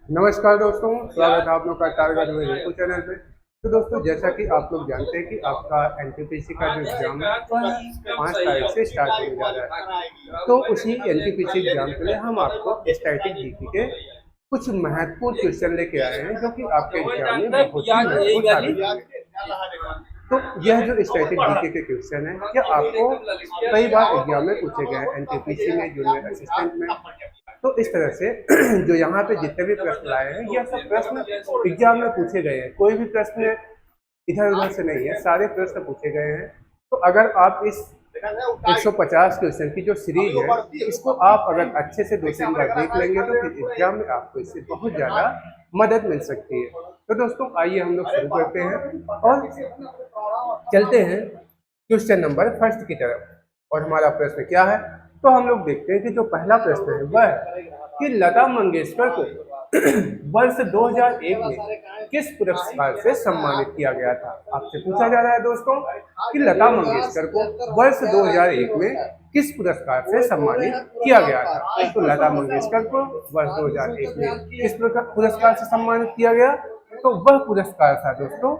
नमस्कार दोस्तों, स्वागत है आप लोग का टारगेट यूट्यूब चैनल पे। तो दोस्तों, जैसा कि आप लोग जानते हैं कि आपका एनटीपीसी का जो एग्जाम है वह 5 तारीख से स्टार्ट होने जा रहा है। तो उसी एनटीपीसी एग्जाम के लिए हम आपको स्टैटिक जीके के कुछ महत्वपूर्ण क्वेश्चन लेके आए हैं, जो कि आपके एग्जाम में बहुत ही महत्वपूर्ण साबित होंगे। तो यह जो स्टैटिक जीके के क्वेश्चन है, यह आपको कई बार एग्जाम में पूछे गए हैं, एनटीपीसी में, जूनियर असिस्टेंट में। तो इस तरह से जो यहाँ पे जितने भी प्रश्न लाए हैं, यह सब प्रश्न एग्जाम में पूछे गए हैं। कोई भी प्रश्न इधर उधर से नहीं है, सारे प्रश्न पूछे गए हैं। तो अगर आप इस 150 क्वेश्चन की जो सीरीज है, इसको आप अगर अच्छे से 2-3 बार देख लेंगे तो फिर एग्जाम में आपको इससे बहुत ज़्यादा मदद मिल सकती है। तो दोस्तों, आइए हम लोग शुरू करते हैं और चलते हैं क्वेश्चन नंबर फर्स्ट की तरफ। और हमारा प्रश्न क्या है, तो हम लोग देखते हैं कि जो पहला प्रश्न है वह है कि लता मंगेशकर को वर्ष 2001 में किस पुरस्कार से सम्मानित किया गया था। आपसे पूछा जा रहा है दोस्तों कि लता मंगेशकर को वर्ष 2001 में किस पुरस्कार से सम्मानित किया गया था। तो लता मंगेशकर को वर्ष 2001 में किस पुरस्कार से सम्मानित किया गया, तो वह पुरस्कार था दोस्तों,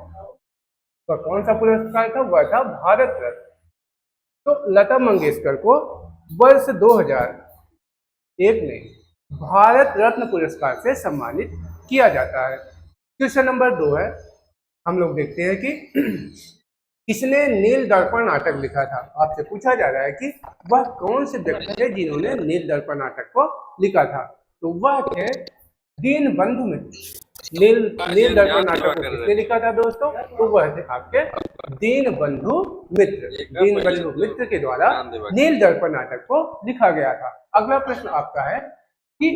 वह कौन सा पुरस्कार था, वह था भारत रत्न। तो लता मंगेशकर को वर्ष 2001 में भारत रत्न पुरस्कार से सम्मानित किया जाता है। क्वेश्चन नंबर 2 है, हम लोग देखते हैं कि किसने नील दर्पण नाटक लिखा था। आपसे पूछा जा रहा है कि वह कौन से व्यक्ति थे जिन्होंने नील दर्पण नाटक को लिखा था। तो वह थे दीनबंधु मित्र। नील दर्पण नाटक को किसने लिखा था दोस्तों, तो वह थे आपके दीनबंधु मित्र। दीनबंधु मित्र के द्वारा नील दर्पण नाटक को लिखा गया था। अगला प्रश्न आपका है कि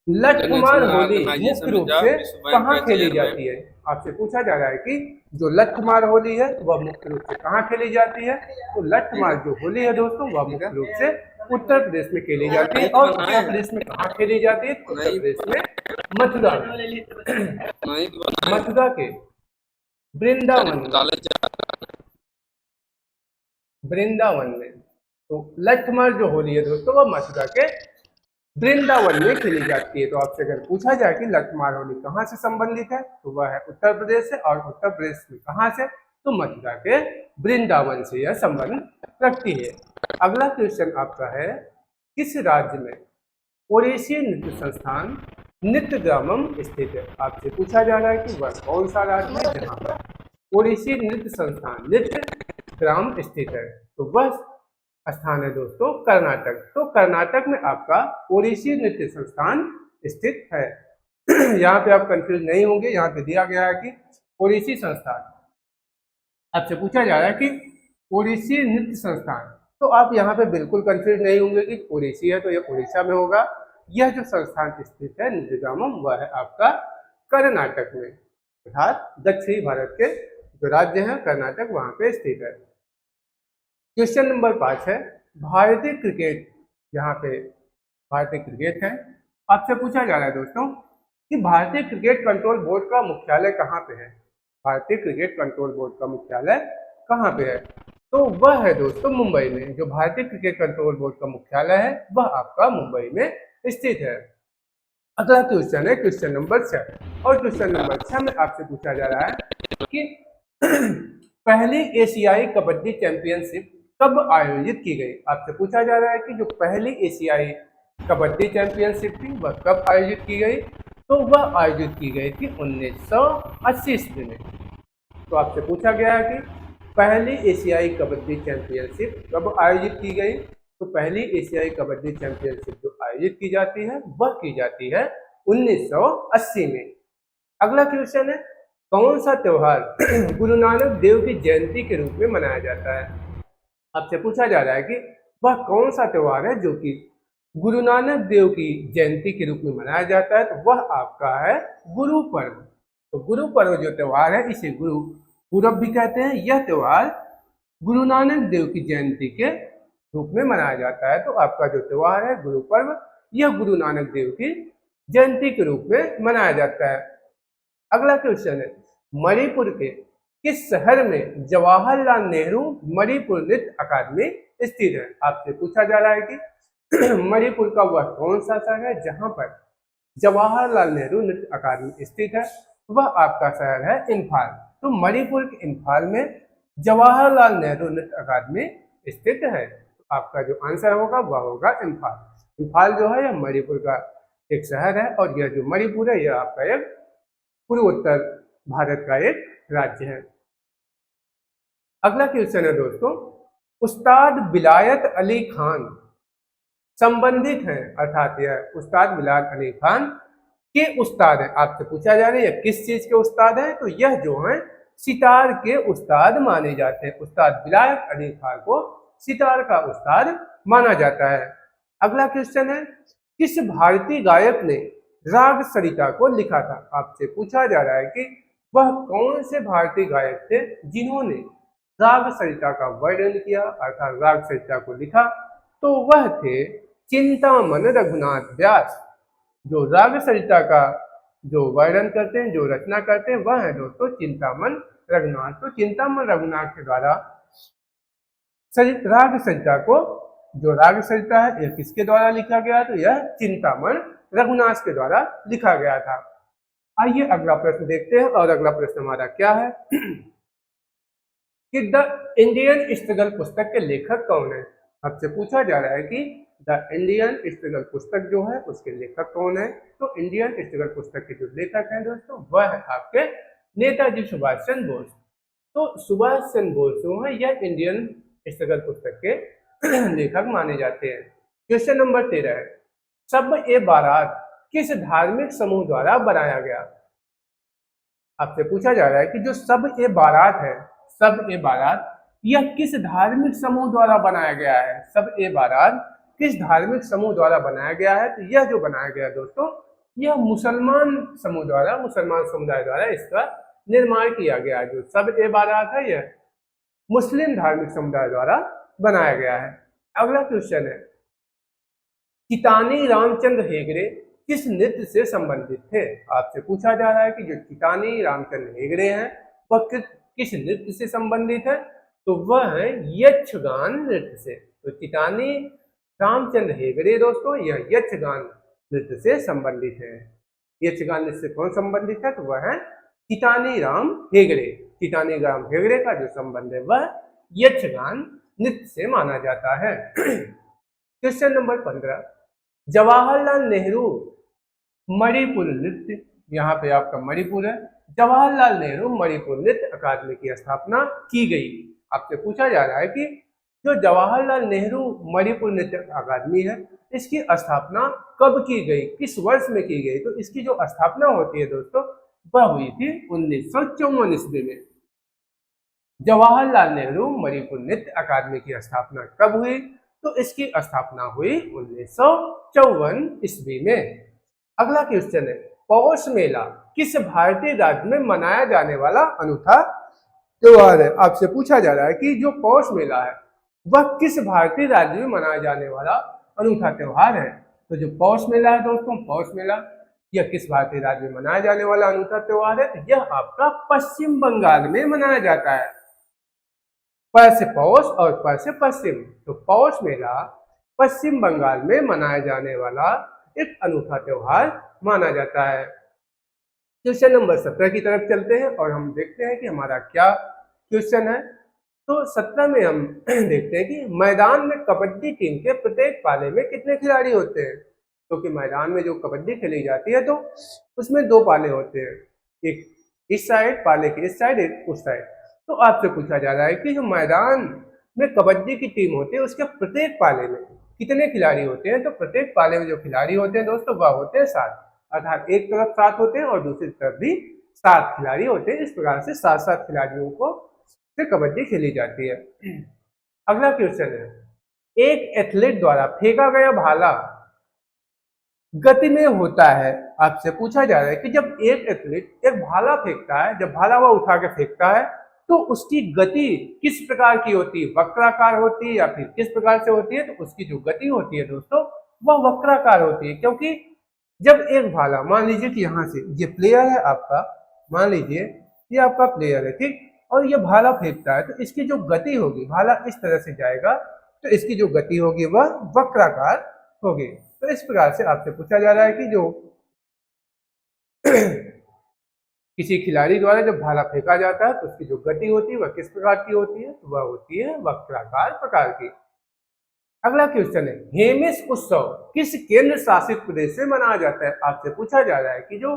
लठमार होली मुख्य रूप से कहाँ खेली जाती है। आपसे पूछा जा रहा है कि जो लठमार होली है वह मुख्य रूप से कहाँ खेली जाती है। तो लठमार जो होली है दोस्तों, वह मुख्य रूप से उत्तर प्रदेश में खेली जाती है। और उत्तर प्रदेश में कहाँ खेली जाती है, उत्तर प्रदेश में मथुरा मथुरा के वृंदावन में। तो लठमार जो होली है दोस्तों, वह मथुरा के वृंदावन में खेली जाती है। तो आपसे अगर पूछा जाए कि लठमार होली कहाँ से संबंधित है, तो वह है उत्तर प्रदेश से। और उत्तर प्रदेश में कहाँ से, तो मथुरा के वृंदावन से यह संबंध रखती है। अगला क्वेश्चन आपका है, किस राज्य में ओडिसी नृत्य संस्थान नृत्य ग्रामम स्थित है। आपसे पूछा जा रहा है कि वह कौन सा राज्य है जहाँ पर ओडिसी नृत्य संस्थान नृत्य ग्राम स्थित है। तो वह स्थान है दोस्तों कर्नाटक। तो कर्नाटक में आपका ओडिसी नृत्य संस्थान स्थित है। यहाँ पे आप कंफ्यूज नहीं होंगे, यहाँ पे दिया गया है कि ओडिसी संस्थान। आपसे पूछा जा रहा है कि ओडिसी नृत्य संस्थान, तो आप यहाँ पे बिल्कुल कंफ्यूज नहीं होंगे कि ओडिसी है तो ये उड़ीसा में होगा। यह जो संस्थान स्थित है नृत्यग्रामम, वह है आपका कर्नाटक में, अर्थात दक्षिणी भारत के जो राज्य है कर्नाटक, वहां पे स्थित है। क्वेश्चन नंबर 5 है, भारतीय क्रिकेट, यहाँ पे भारतीय क्रिकेट है। आपसे पूछा जा रहा है दोस्तों कि भारतीय क्रिकेट कंट्रोल बोर्ड का मुख्यालय कहाँ पे है। भारतीय क्रिकेट कंट्रोल बोर्ड का मुख्यालय कहाँ पे है, तो वह है दोस्तों मुंबई में। जो भारतीय क्रिकेट कंट्रोल बोर्ड का मुख्यालय है वह आपका मुंबई में स्थित है। अगला क्वेश्चन है क्वेश्चन नंबर 6। और क्वेश्चन नंबर 6 में आपसे पूछा जा रहा है कि पहली एशियाई कबड्डी चैंपियनशिप कब आयोजित की गई। आपसे पूछा जा रहा है कि जो पहली एशियाई कबड्डी चैंपियनशिप थी वह कब आयोजित की गई, तो वह आयोजित की गई थी 1980 ईस्वी में। तो आपसे पूछा गया है कि पहली एशियाई कबड्डी चैंपियनशिप कब आयोजित की गई। तो पहली एशियाई कबड्डी चैंपियनशिप जो आयोजित की जाती है वह की जाती है 1980 में। अगला क्वेश्चन है, कौन सा त्योहार गुरु नानक देव की जयंती के रूप में मनाया जाता है। आपसे पूछा जा रहा है कि वह कौन सा त्योहार है जो कि गुरु नानक देव की जयंती के रूप में मनाया जाता है। तो वह आपका है गुरु पर्व। तो गुरु पर्व जो त्योहार है इसे गुरु पूरब भी कहते हैं। यह त्योहार गुरु नानक देव की जयंती के रूप में मनाया जाता है। तो आपका जो त्योहार है गुरु पर्व, यह गुरु नानक देव की जयंती के रूप में मनाया जाता है। अगला क्वेश्चन है, मणिपुर के किस शहर में जवाहरलाल नेहरू मणिपुर नृत्य अकादमी स्थित है। आपसे पूछा जा रहा है कि मणिपुर का वह कौन सा शहर है जहां पर जवाहरलाल नेहरू नृत्य अकादमी स्थित है, वह आपका शहर है इम्फाल। तो मणिपुर के इम्फाल में जवाहरलाल नेहरू नृत्य अकादमी स्थित है। तो आपका जो आंसर होगा वह होगा इम्फाल। इम्फाल जो है यह मणिपुर का एक शहर है और यह जो मणिपुर है यह आपका एक पूर्वोत्तर भारत का एक राज्य है। अगला क्वेश्चन है दोस्तों, उस्ताद विलायत अली खान संबंधित हैं, अर्थात यह उस्ताद विलायत अली खान के उस्ताद हैं। आपसे पूछा जा रहा है यह किस चीज के उस्ताद हैं, तो यह जो है सितार के उस्ताद माने जाते हैं। उस्ताद विलायत अली खान को सितार का उस्ताद माना जाता है। अगला क्वेश्चन है, किस भारतीय गायक ने राग सरिता को लिखा था? आपसे पूछा जा रहा है कि वह कौन से भारतीय गायक थे जिन्होंने राग सरिता का वर्णन किया, अर्थात राग सरिता को लिखा। तो वह थे चिंतामन रघुनाथ व्यास। जो राग सरिता का जो वर्णन करते हैं, जो रचना करते हैं, वह है दोस्तों चिंतामन रघुनाथ। तो चिंतामन रघुनाथ के द्वारा राग सरिता को, जो राग सरिता है यह किसके द्वारा लिखा गया? तो यह चिंतामन रघुनाथ के द्वारा लिखा गया था। आइए अगला प्रश्न देखते हैं, और अगला प्रश्न हमारा क्या है कि द इंडियन स्ट्रगल पुस्तक के लेखक कौन है? आपसे पूछा जा रहा है कि द इंडियन स्ट्रगल पुस्तक जो है उसके लेखक कौन है? तो इंडियन स्ट्रगल पुस्तक के जो लेखक हैं दोस्तों वह है आपके नेताजी सुभाष चंद्र बोस। तो सुभाष चंद्र बोस जो है यह इंडियन स्ट्रगल पुस्तक के लेखक माने जाते हैं। क्वेश्चन नंबर 13 है, शब-ए-बारात किस धार्मिक समूह द्वारा बनाया गया? आपसे पूछा जा रहा है कि जो शब-ए-बारात है, शब-ए-बारात यह किस धार्मिक समूह द्वारा बनाया गया है? शब-ए-बारात किस धार्मिक समूह द्वारा बनाया गया है? तो यह जो बनाया गया दोस्तों यह मुसलमान समूह द्वारा, मुसलमान समुदाय द्वारा इसका निर्माण किया गया। जो शब-ए-बारात है यह मुस्लिम धार्मिक समुदाय द्वारा बनाया गया है। अगला क्वेश्चन है, कितानी रामचंद्र हेगड़े किस नृत्य से संबंधित थे? आपसे पूछा जा रहा है कि जो कितानी रामचंद्र हेगड़े हैं वह किस नृत्य से संबंधित है? तो वह है यक्षगान नृत्य से। तो कितानी रामचंद्र हेगड़े दोस्तों यह यक्षगान नृत्य से संबंधित है। यक्षगान नृत्य से कौन संबंधित है? तो वह है कितानी राम हेगड़े। कितानी राम हेगड़े का जो संबंध है वह यक्षगान नृत्य से माना जाता है। क्वेश्चन नंबर 15, जवाहरलाल नेहरू मणिपुर नृत्य, यहाँ पे आपका मणिपुर है, जवाहरलाल नेहरू मणिपुर नृत्य अकादमी की स्थापना की गई। आपसे पूछा जा रहा है कि जो जवाहरलाल नेहरू मणिपुर नृत्य अकादमी है इसकी स्थापना कब की गई, किस वर्ष में की गई? तो इसकी जो स्थापना होती है दोस्तों वह हुई थी 1954 ईस्वी में। जवाहरलाल नेहरू मणिपुर नृत्य अकादमी की स्थापना कब हुई? तो इसकी स्थापना हुई 1954 ईस्वी में। अगला क्वेश्चन है, पौष मेला किस भारतीय राज्य में मनाया जाने वाला अनूठा त्योहार है? आपसे पूछा जा रहा है कि जो पौष मेला है वह किस भारतीय राज्य में मनाया जाने वाला अनूठा त्योहार है? तो जो पौष मेला है दोस्तों, पौष मेला यह किस भारतीय राज्य में मनाया जाने वाला अनूठा त्योहार है? यह आपका पश्चिम बंगाल में मनाया जाता है। प से पौष और प से पश्चिम, तो पौष मेला पश्चिम बंगाल में मनाया जाने वाला एक अनूठा त्योहार माना जाता है। क्वेश्चन नंबर 17 की तरफ चलते हैं और हम देखते हैं कि हमारा क्या क्वेश्चन है। तो 17 में हम देखते हैं कि मैदान में कबड्डी टीम के प्रत्येक पाले में कितने खिलाड़ी होते हैं? क्योंकि मैदान में जो कबड्डी खेली जाती है तो उसमें 2 पाले होते हैं, एक इस साइड, पाले की इस साइड, एक उस साइड। तो आपसे पूछा जा रहा है कि जो मैदान में कबड्डी की टीम होती है उसके प्रत्येक पाले में कितने खिलाड़ी होते हैं? तो प्रत्येक पाले में जो खिलाड़ी होते हैं दोस्तों वह होते हैं 7, अर्थात एक तरफ 7 होते हैं और दूसरी तरफ भी 7 खिलाड़ी होते हैं। इस प्रकार से 7-7 खिलाड़ियों को से कबड्डी खेली जाती है। अगला क्वेश्चन है, एक एथलीट द्वारा फेंका गया भाला गति में होता है। आपसे पूछा जा रहा है कि जब एक एथलीट एक भाला फेंकता है, जब भाला वह उठा के फेंकता है तो उसकी गति किस प्रकार की होती है? वक्राकार होती है या फिर किस प्रकार से होती है? तो उसकी जो गति होती है दोस्तों वह वक्राकार होती है, क्योंकि जब एक भाला, मान लीजिए कि यहाँ से ये प्लेयर है आपका, मान लीजिए ये आपका प्लेयर है, ठीक, और ये भाला फेंकता है तो इसकी जो गति होगी, भाला इस तरह से जाएगा तो इसकी जो गति होगी वह वक्राकार होगी। तो इस प्रकार से आपसे पूछा जा रहा है कि जो किसी खिलाड़ी द्वारा जब भाला फेंका जाता है तो उसकी जो गति होती है वह किस प्रकार की होती है? तो वह होती है वक्राकार प्रकार की। अगला क्वेश्चन है, हेमिस उत्सव किस केंद्र शासित प्रदेश में मनाया जाता है? आपसे पूछा जा रहा है कि जो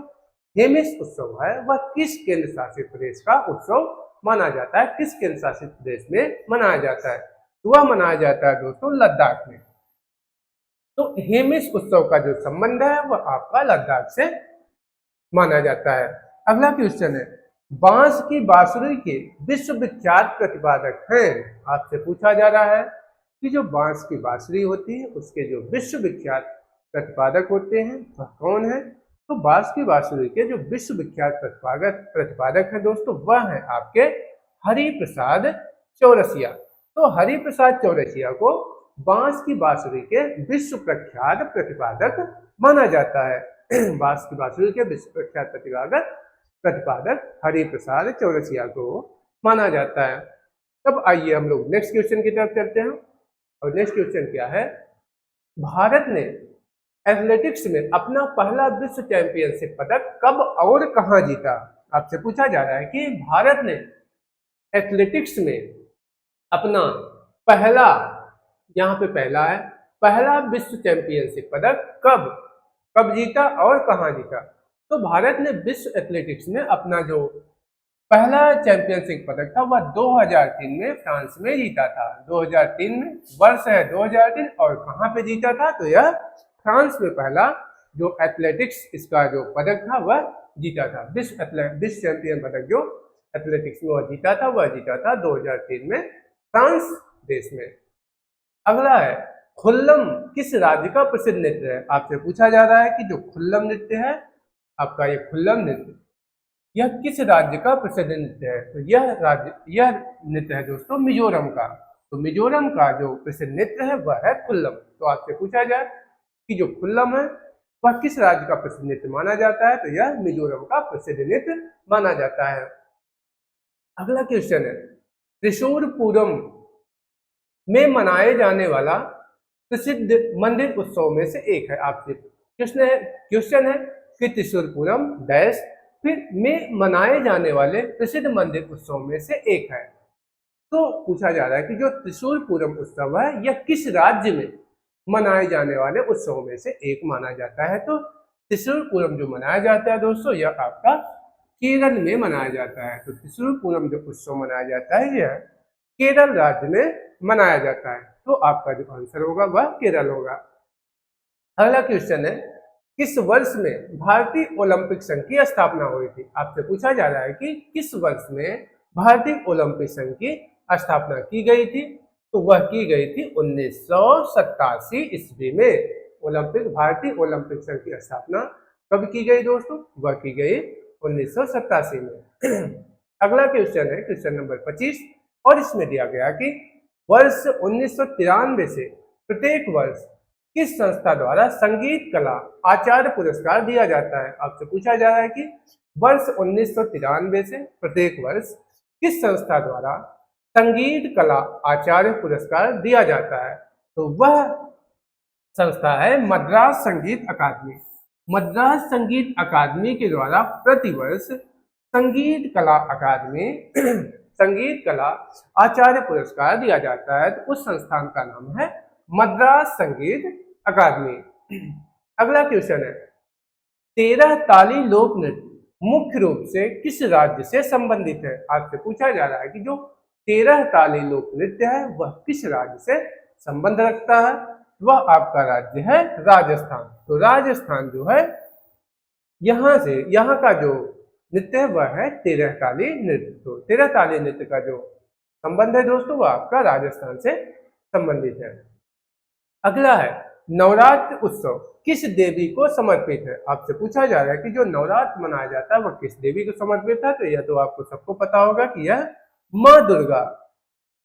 हेमिस उत्सव है वह किस केंद्र शासित प्रदेश का उत्सव माना जाता है, किस केंद्र शासित प्रदेश में मनाया जाता है? तो वह मनाया जाता है दोस्तों लद्दाख में। तो हेमिस उत्सव का जो संबंध है वह आपका लद्दाख से माना जाता है। अगला क्वेश्चन है, बांस की बांसुरी के विश्वविख्यात प्रतिपादक हैं। आपसे पूछा जा रहा है कि जो बांस की बांसुरी होती है उसके जो विश्वविख्यात प्रतिपादक होते हैं वह कौन है? तो बांस की बांसुरी के जो विश्वविख्यात प्रतिपादक हैं दोस्तों वह है आपके हरिप्रसाद चौरसिया। तो हरिप्रसाद चौरसिया को बांस की बांसुरी के विश्व प्रख्यात प्रतिपादक माना जाता है। बांस की बांसुरी के विश्व प्रख्यात प्रतिपादक हरिप्रसाद चौरसिया को माना जाता है। तब आइए हम लोग नेक्स्ट क्वेश्चन की तरफ चलते हैं। और नेक्स्ट क्वेश्चन क्या है, भारत ने एथलेटिक्स में अपना पहला विश्व चैंपियनशिप पदक कब और कहां जीता? आपसे पूछा जा रहा है कि भारत ने एथलेटिक्स में अपना पहला, यहाँ पे पहला है, पहला विश्व चैंपियनशिप पदक कब जीता और कहां जीता? तो भारत ने विश्व एथलेटिक्स में अपना जो पहला चैंपियनशिप पदक था वह 2003 में फ्रांस में जीता था। 2003 में, वर्ष है 2003, और कहां पे जीता था? तो यह फ्रांस में पहला जो एथलेटिक्स इसका जो पदक था वह जीता था। विश्व चैंपियन पदक जो एथलेटिक्स में वह जीता था 2003 में फ्रांस देश में। अगला है, खुल्लम किस राज्य का प्रसिद्ध नृत्य है? आपसे पूछा जा रहा है कि जो खुल्लम नृत्य है आपका, ये खुल्लम नृत्य यह किस राज्य का प्रसिद्ध नृत्य है? तो यह नृत्य है दोस्तों मिजोरम का। तो मिजोरम का जो प्रसिद्ध नृत्य है वह है खुल्लम। तो आपसे पूछा जाए कि जो खुल्लम है वह किस राज्य का प्रसिद्ध नृत्य माना जाता है? तो यह मिजोरम का प्रसिद्ध नृत्य माना जाता है। अगला क्वेश्चन है, त्रिशूरपूरम में मनाए जाने वाला प्रसिद्ध मंदिर उत्सव में से एक है। आपसे क्वेश्चन है कि त्रिशूरपूरम डैश फिर में मनाए जाने वाले प्रसिद्ध मंदिर उत्सव में से एक है। तो पूछा जा रहा है कि जो त्रिशूरपूरम उत्सव है यह किस राज्य में मनाए जाने वाले उत्सव में से एक माना जाता है? तो त्रिशूरपूरम जो मनाया जाता है दोस्तों यह आपका केरल में मनाया जाता है। तो त्रिशूरपूरम जो उत्सव मनाया जाता है यह केरल राज्य में मनाया जाता है। तो आपका जो आंसर होगा वह केरल होगा। अगला क्वेश्चन है, किस वर्ष में भारतीय ओलंपिक संघ की स्थापना हुई थी? आपसे पूछा जा रहा है कि किस वर्ष में भारतीय ओलंपिक संघ की स्थापना की गई थी? तो वह की गई थी 1987 ईस्वी में। भारतीय ओलंपिक संघ की स्थापना कब की गई दोस्तों? वह की गई 1987 में। अगला क्वेश्चन है क्वेश्चन नंबर 25, और इसमें दिया गया कि वर्ष 1993 से प्रत्येक वर्ष किस संस्था द्वारा संगीत कला आचार्य पुरस्कार दिया जाता है? आपसे पूछा जा रहा है कि वर्ष 1993 से प्रत्येक वर्ष किस संस्था द्वारा संगीत कला आचार्य पुरस्कार दिया जाता है? तो वह संस्था है मद्रास संगीत अकादमी। मद्रास संगीत अकादमी के द्वारा प्रतिवर्ष संगीत कला आचार्य पुरस्कार दिया जाता है। तो उस संस्थान का नाम है मद्रास संगीत अकादमी। अगला क्वेश्चन है, 13 ताली लोक नृत्य मुख्य रूप से किस राज्य से संबंधित है? आपसे पूछा जा रहा है कि जो 13 ताली लोक नृत्य है वह किस राज्य से संबंध रखता है? वह आपका राज्य है राजस्थान। तो राजस्थान जो है यहाँ का जो नृत्य है वह है 13 ताली नृत्य। तो 13 ताली नृत्य का जो संबंध है दोस्तों वह आपका राजस्थान से संबंधित है। अगला है, नवरात्र उत्सव किस देवी को समर्पित है? आपसे पूछा जा रहा है कि जो नवरात्र मनाया जाता है वह किस देवी को समर्पित है? तो यह तो आपको सबको पता होगा कि यह माँ दुर्गा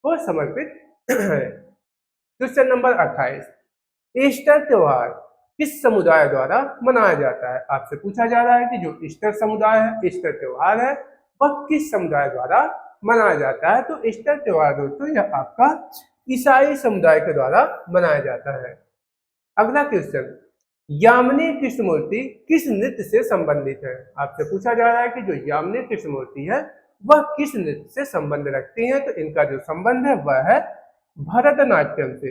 को समर्पित है। क्वेश्चन नंबर 28, ईस्टर त्योहार किस समुदाय द्वारा मनाया जाता है? आपसे पूछा जा रहा है कि जो ईस्टर समुदाय है, ईस्टर त्योहार है, वह किस समुदाय द्वारा मनाया जाता है? तो ईस्टर त्योहार दोस्तों यह आपका ईसाई समुदाय के द्वारा मनाया जाता है। अगला क्वेश्चन, यामिनी कृष्णमूर्ति किस नृत्य से संबंधित है? आपसे पूछा जा रहा है कि जो यामिनी कृष्णमूर्ति है वह किस नृत्य से संबंध रखती हैं? तो इनका जो संबंध है वह है भरतनाट्यम से।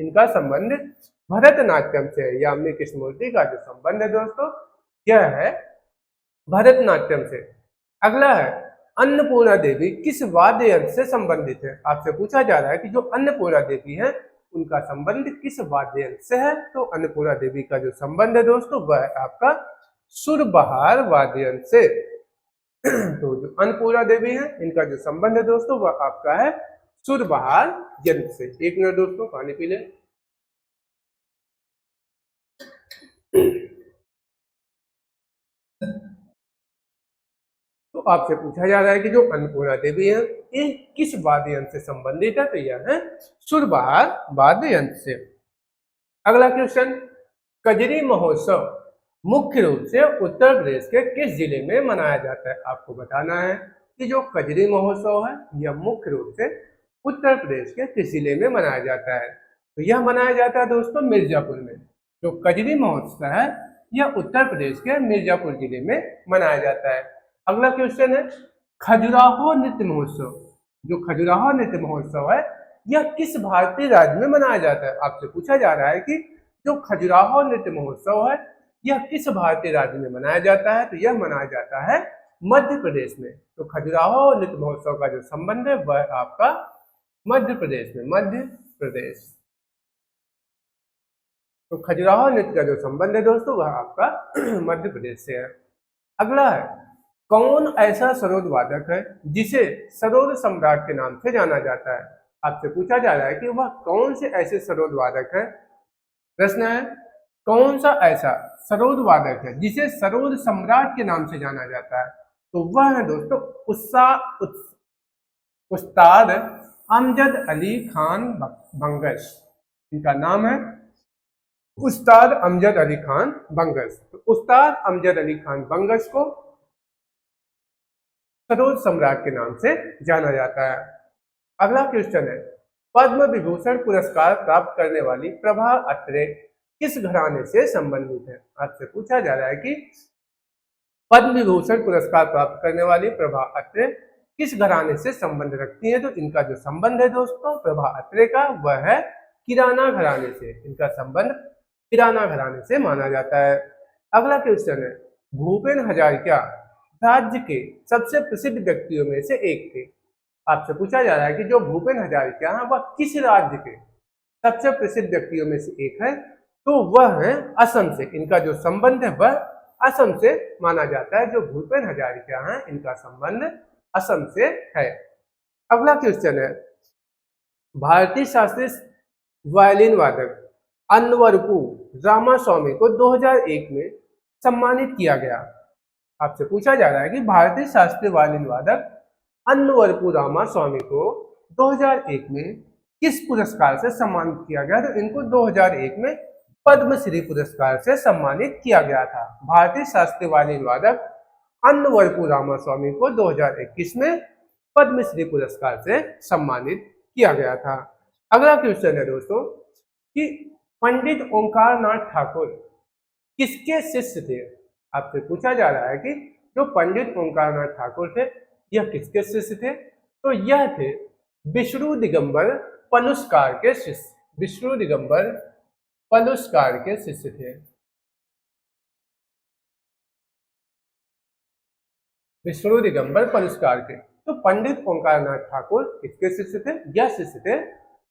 इनका संबंध भरतनाट्यम से है। यामिनी कृष्णमूर्ति का जो संबंध है दोस्तों यह है भरतनाट्यम से। अगला है अन्नपूर्णा देवी किस वाद्य यंत्र से संबंधित है? आपसे पूछा जा रहा है कि जो अन्नपूर्णा देवी है उनका संबंध किस वाद्य यंत्र से है? तो अन्नपूर्णा देवी का जो संबंध है दोस्तों वह है आपका सुरबहार वाद्य यंत्र से। तो जो अन्नपूर्णा देवी है इनका जो संबंध है दोस्तों वह आपका है सुरबहार यंत्र से। एक मिनट दोस्तों पानी पी ले। तो आपसे पूछा जा रहा है कि जो अन्नपूर्णा देवी है ये किस वाद्य यंत्र से संबंधित है? तो यह है सुरबहार वाद्य यंत्र से। अगला क्वेश्चन, कजरी महोत्सव मुख्य रूप से उत्तर प्रदेश के किस जिले में मनाया जाता है? आपको बताना है कि जो कजरी महोत्सव है यह मुख्य रूप से उत्तर प्रदेश के किस जिले में मनाया जाता है? तो यह मनाया जाता है दोस्तों मिर्जापुर में। जो कजरी महोत्सव है यह उत्तर प्रदेश के मिर्जापुर जिले में मनाया जाता है। अगला क्वेश्चन है खजुराहो नृत्य महोत्सव। जो खजुराहो नृत्य महोत्सव है यह किस भारतीय राज्य में मनाया जाता है? आपसे पूछा जा रहा है कि जो खजुराहो नृत्य महोत्सव है यह किस भारतीय राज्य में मनाया जाता है? तो यह मनाया जाता है मध्य प्रदेश में। तो खजुराहो नृत्य महोत्सव का जो संबंध है वह आपका मध्य प्रदेश में, मध्य प्रदेश। तो खजुराहो नृत्य का जो संबंध है दोस्तों वह आपका मध्य प्रदेश से है। अगला है कौन ऐसा सरोद वादक है जिसे सरोद सम्राट के नाम से जाना जाता है? आपसे पूछा जा रहा है कि वह कौन से ऐसे सरोद वादक है। प्रश्न है कौन सा ऐसा सरोद वादक है जिसे सरोद सम्राट के नाम से जाना जाता है? तो वह है दोस्तों उस्ताद अमजद अली खान बंगश। इनका नाम है उस्ताद अमजद अली खान बंगश। तो उस्ताद अमजद अली खान बंगश को सरोद सम्राट के नाम से जाना जाता है। अगला क्वेश्चन है पद्म विभूषण पुरस्कार प्राप्त करने वाली प्रभा अत्रे किस घराने से संबंधित है? आपसे पूछा जा रहा है कि पद्म विभूषण पुरस्कार प्राप्त करने वाली प्रभा अत्रे किस घराने से संबंध रखती है? तो इनका जो संबंध है दोस्तों प्रभा अत्रे का वह है किराना घराने से। इनका संबंध किराना घराने से माना जाता है। अगला क्वेश्चन है भूपेन हजारिका राज्य के सबसे प्रसिद्ध व्यक्तियों में से एक थे। आपसे पूछा जा रहा है कि जो भूपेन हजारिका है वह किस राज्य के सबसे प्रसिद्ध व्यक्तियों में से एक है? तो वह है असम से। इनका जो संबंध है वह असम से माना जाता है। जो भूपेन हजारिका हैं इनका संबंध असम से है। अगला क्वेश्चन है भारतीय शास्त्रीय वायलिन वादक अन्वरपू रामास्वामी को 2001 में सम्मानित किया गया। आपसे पूछा जा रहा है कि भारतीय शास्त्रीय वायलिन वादक अन्वरपू रामास्वामी को 2001 में किस पुरस्कार से सम्मानित किया गया? तो इनको 2001 में पद्मश्री पुरस्कार से सम्मानित किया गया था। भारतीय शास्त्रीय वायलिन वादक अन्वरपू रामास्वामी को 2021 में पद्मश्री पुरस्कार से सम्मानित किया गया था। अगला क्वेश्चन है दोस्तों कि पंडित ओंकार नाथ ठाकुर किसके शिष्य थे? आपसे पूछा जा रहा है कि जो पंडित ओंकार नाथ ठाकुर थे यह किसके शिष्य थे? तो यह थे विष्णु दिगंबर पलुस्कार के शिष्य। विष्णु दिगंबर पलुस्कार के शिष्य थे। विष्णु दिगंबर पलुस्कार के। तो पंडित ओंकार नाथ ठाकुर किसके शिष्य थे? यह शिष्य थे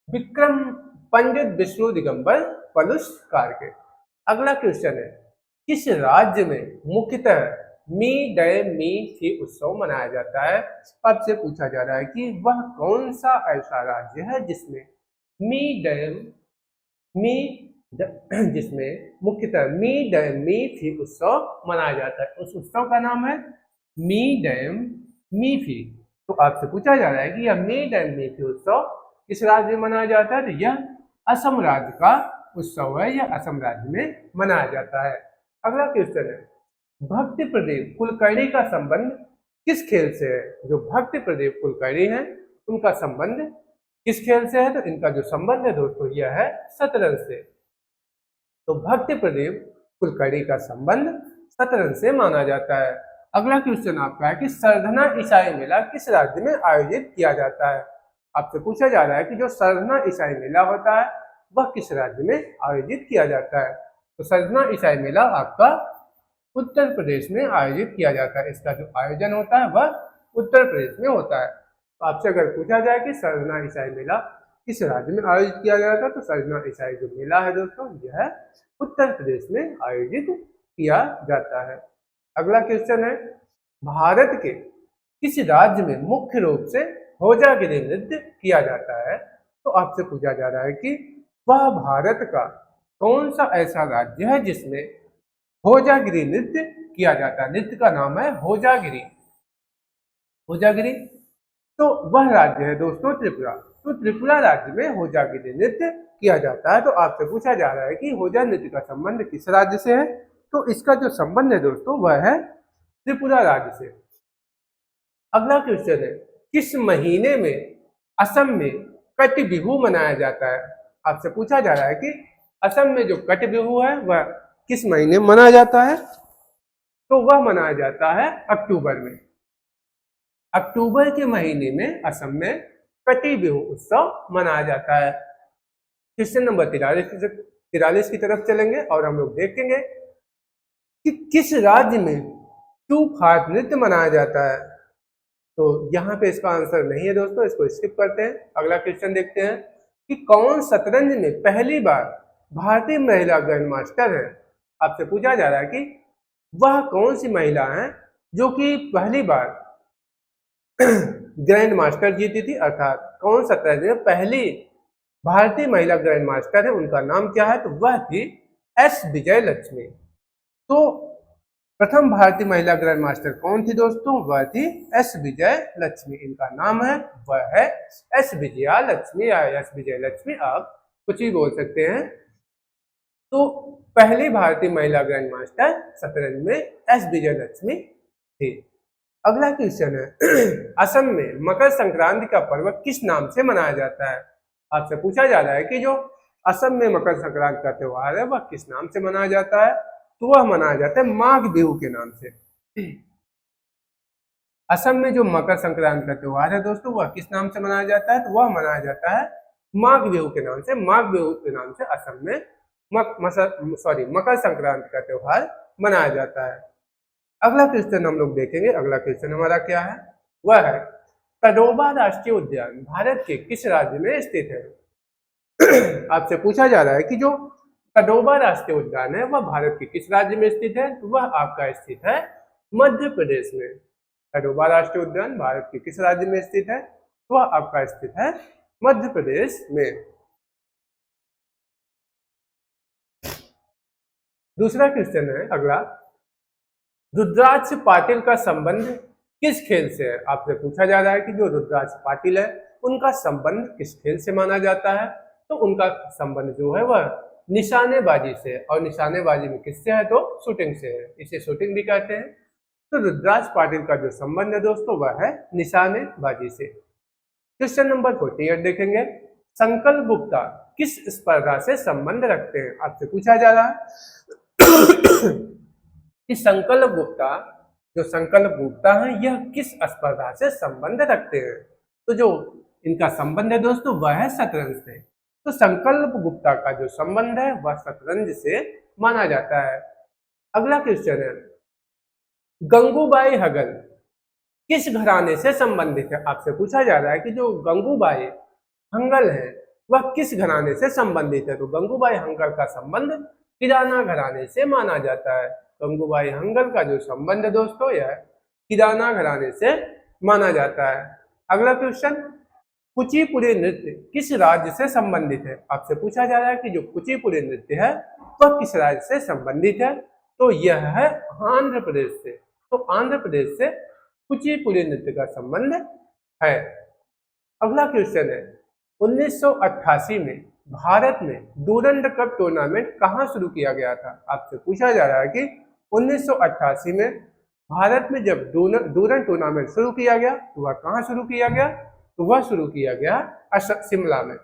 विक्रम पंडित विष्णु दिगंबर पलुस्कार के। अगला क्वेश्चन है किस राज्य में मुख्यतः मी डे मी थी उत्सव मनाया जाता है? आपसे पूछा जा रहा है कि वह कौन सा ऐसा राज्य है जिसमें जिसमें मुख्यतः मी डैम मी थी उत्सव मनाया जाता है। उस उत्सव का नाम है मी डैम मी थी। तो आपसे पूछा जा रहा है कि यह मी डैम मी थी उत्सव किस राज्य में मनाया जाता है? तो यह असम राज्य का उत्सव है। यह असम राज्य में मनाया जाता है। अगला क्वेश्चन है भक्ति प्रदीप कुलकर्णी का संबंध किस खेल से है? जो भक्ति प्रदीप कुलकर्णी है उनका संबंध किस खेल से है? तो इनका जो संबंध है दोस्तों यह है शतरंज से। तो भक्ति प्रदीप कुलकर्णी का संबंध शतरंज से माना जाता है। अगला क्वेश्चन आपका है कि सरधना ईसाई मेला किस राज्य में आयोजित किया जाता है। आपसे पूछा जा रहा है कि जो सरधना ईसाई मेला होता है वह किस राज्य में आयोजित किया जाता है। तो सरधना ईसाई मेला आपका उत्तर प्रदेश में आयोजित किया जाता है। इसका जो आयोजन होता है वह उत्तर प्रदेश में होता है। तो आपसे अगर पूछा जाए कि सरधना ईसाई मेला किस राज्य में आयोजित किया गया था, तो सरधना ईसाई जो मेला है दोस्तों यह उत्तर प्रदेश में आयोजित किया जाता है। अगला क्वेश्चन है, भारत के किस राज्य में मुख्य रूप से होजागिरी नृत्य किया जाता है। तो आपसे पूछा जा रहा है कि वह भारत का कौन सा ऐसा राज्य है जिसमें होजागिरी नृत्य किया जाता है। नृत्य का नाम है होजागिरी। होजागिरी तो वह राज्य है दोस्तों त्रिपुरा। तो त्रिपुरा राज्य में होजागिरी नृत्य किया जाता है। तो आपसे पूछा जा रहा है कि होजा नृत्य का संबंध किस राज्य से है। तो इसका जो संबंध है दोस्तों वह है त्रिपुरा राज्य से। अगला क्वेश्चन है, किस महीने में असम में कट बिहू मनाया जाता है। आपसे पूछा जा रहा है कि असम में जो कट बिहू है वह किस महीने में मनाया जाता है। तो वह मनाया जाता है अक्टूबर में। अक्टूबर के महीने में असम में कटी बिहू उत्सव मनाया जाता है। क्वेश्चन नंबर 43 की तरफ चलेंगे और हम लोग देखेंगे कि किस राज्य में टू फाट नृत्य मनाया जाता है। तो यहाँ पे इसका आंसर नहीं है दोस्तों, इसको स्किप करते हैं। अगला क्वेश्चन देखते हैं कि कौन शतरंज में पहली बार भारतीय महिला ग्रैंड मास्टर है। आपसे पूछा जा रहा है कि वह कौन सी महिला है जो कि पहली बार ग्रैंड मास्टर जीती थी, अर्थात कौन शतरंज में पहली भारतीय महिला ग्रैंड मास्टर है, उनका नाम क्या है। तो वह थी एस विजय लक्ष्मी। तो प्रथम भारतीय महिला ग्रैंड मास्टर कौन थी दोस्तों, वह थी एस विजय लक्ष्मी। इनका नाम है वह है एस विजया लक्ष्मी या एस विजय लक्ष्मी, आप कुछ भी बोल सकते हैं। तो पहली भारतीय महिला ग्रैंड मास्टर शतरंज में एस विजय लक्ष्मी थी। अगला क्वेश्चन है, असम में मकर संक्रांति का पर्व किस नाम से मनाया जाता है। आपसे पूछा जा रहा है कि जो असम में मकर संक्रांति का त्योहार है वह किस नाम से मनाया जाता है। तो वह मनाया जाता है माघ बिहू के नाम से। असम में जो मकर संक्रांति का त्योहार है दोस्तों वह किस नाम से मनाया जाता है। तो वह मनाया जाता है माघ बिहू के नाम से। माघ बिहू के नाम से असम में मकर संक्रांति का त्योहार मनाया जाता है। अगला क्वेश्चन हम लोग देखेंगे। अगला क्वेश्चन हमारा क्या है, वह है तडोबा राष्ट्रीय उद्यान भारत के किस राज्य में स्थित है। आपसे पूछा जा रहा है कि जो तडोबा राष्ट्रीय उद्यान है वह भारत के किस राज्य में स्थित है। तो वह आपका स्थित है मध्य प्रदेश में। तडोबा राष्ट्रीय उद्यान भारत के किस राज्य में स्थित है। तो वह आपका स्थित है मध्य प्रदेश में। दूसरा क्वेश्चन है अगला, रुद्राक्ष पाटिल का संबंध किस खेल से है। आपसे पूछा जा रहा है कि जो रुद्राक्ष पाटिल है उनका संबंध किस खेल से माना जाता है। तो उनका संबंध जो है वह निशानेबाजी से, और निशानेबाजी में किससे है तो शूटिंग से है, इसे शूटिंग भी कहते हैं। तो रुद्राक्ष पाटिल का जो संबंध है दोस्तों वह है निशानेबाजी से। क्वेश्चन नंबर 48 देखेंगे, संकल्प गुप्ता किस स्पर्धा से संबंध रखते हैं। आपसे पूछा जा रहा है कि संकल्प गुप्ता है यह किस स्पर्धा से संबंध रखते हैं। तो जो इनका संबंध है दोस्तों वह है शतरंज से। तो संकल्प गुप्ता का जो संबंध है वह शतरंज से माना जाता है। अगला क्वेश्चन है, गंगूबाई हगल किस घराने से संबंधित है। आपसे पूछा जा रहा है कि जो गंगूबाई हंगल है वह किस घराने से संबंधित है। तो गंगूबाई हंगल का संबंध किराना घराने से माना जाता है। गंगूबाई हंगल का जो संबंध है दोस्तों यह किराना घराने से माना जाता है। अगला क्वेश्चन, कुचिपुड़ी नृत्य किस राज्य से संबंधित है। आपसे पूछा जा रहा है कि जो कुचिपुड़ी नृत्य है वह किस राज्य से संबंधित है। तो यह है आंध्र प्रदेश से। तो आंध्र प्रदेश से कुचिपुड़ी नृत्य का संबंध है। अगला क्वेश्चन है, 1988 में भारत में डूरंड कप टूर्नामेंट कहाँ शुरू किया गया था। आपसे पूछा जा रहा है कि 1988 में भारत में जब डूरंड टूर्नामेंट शुरू किया गया तो वह कहाँ शुरू किया गया। तो वह शुरू किया गया शिमला में।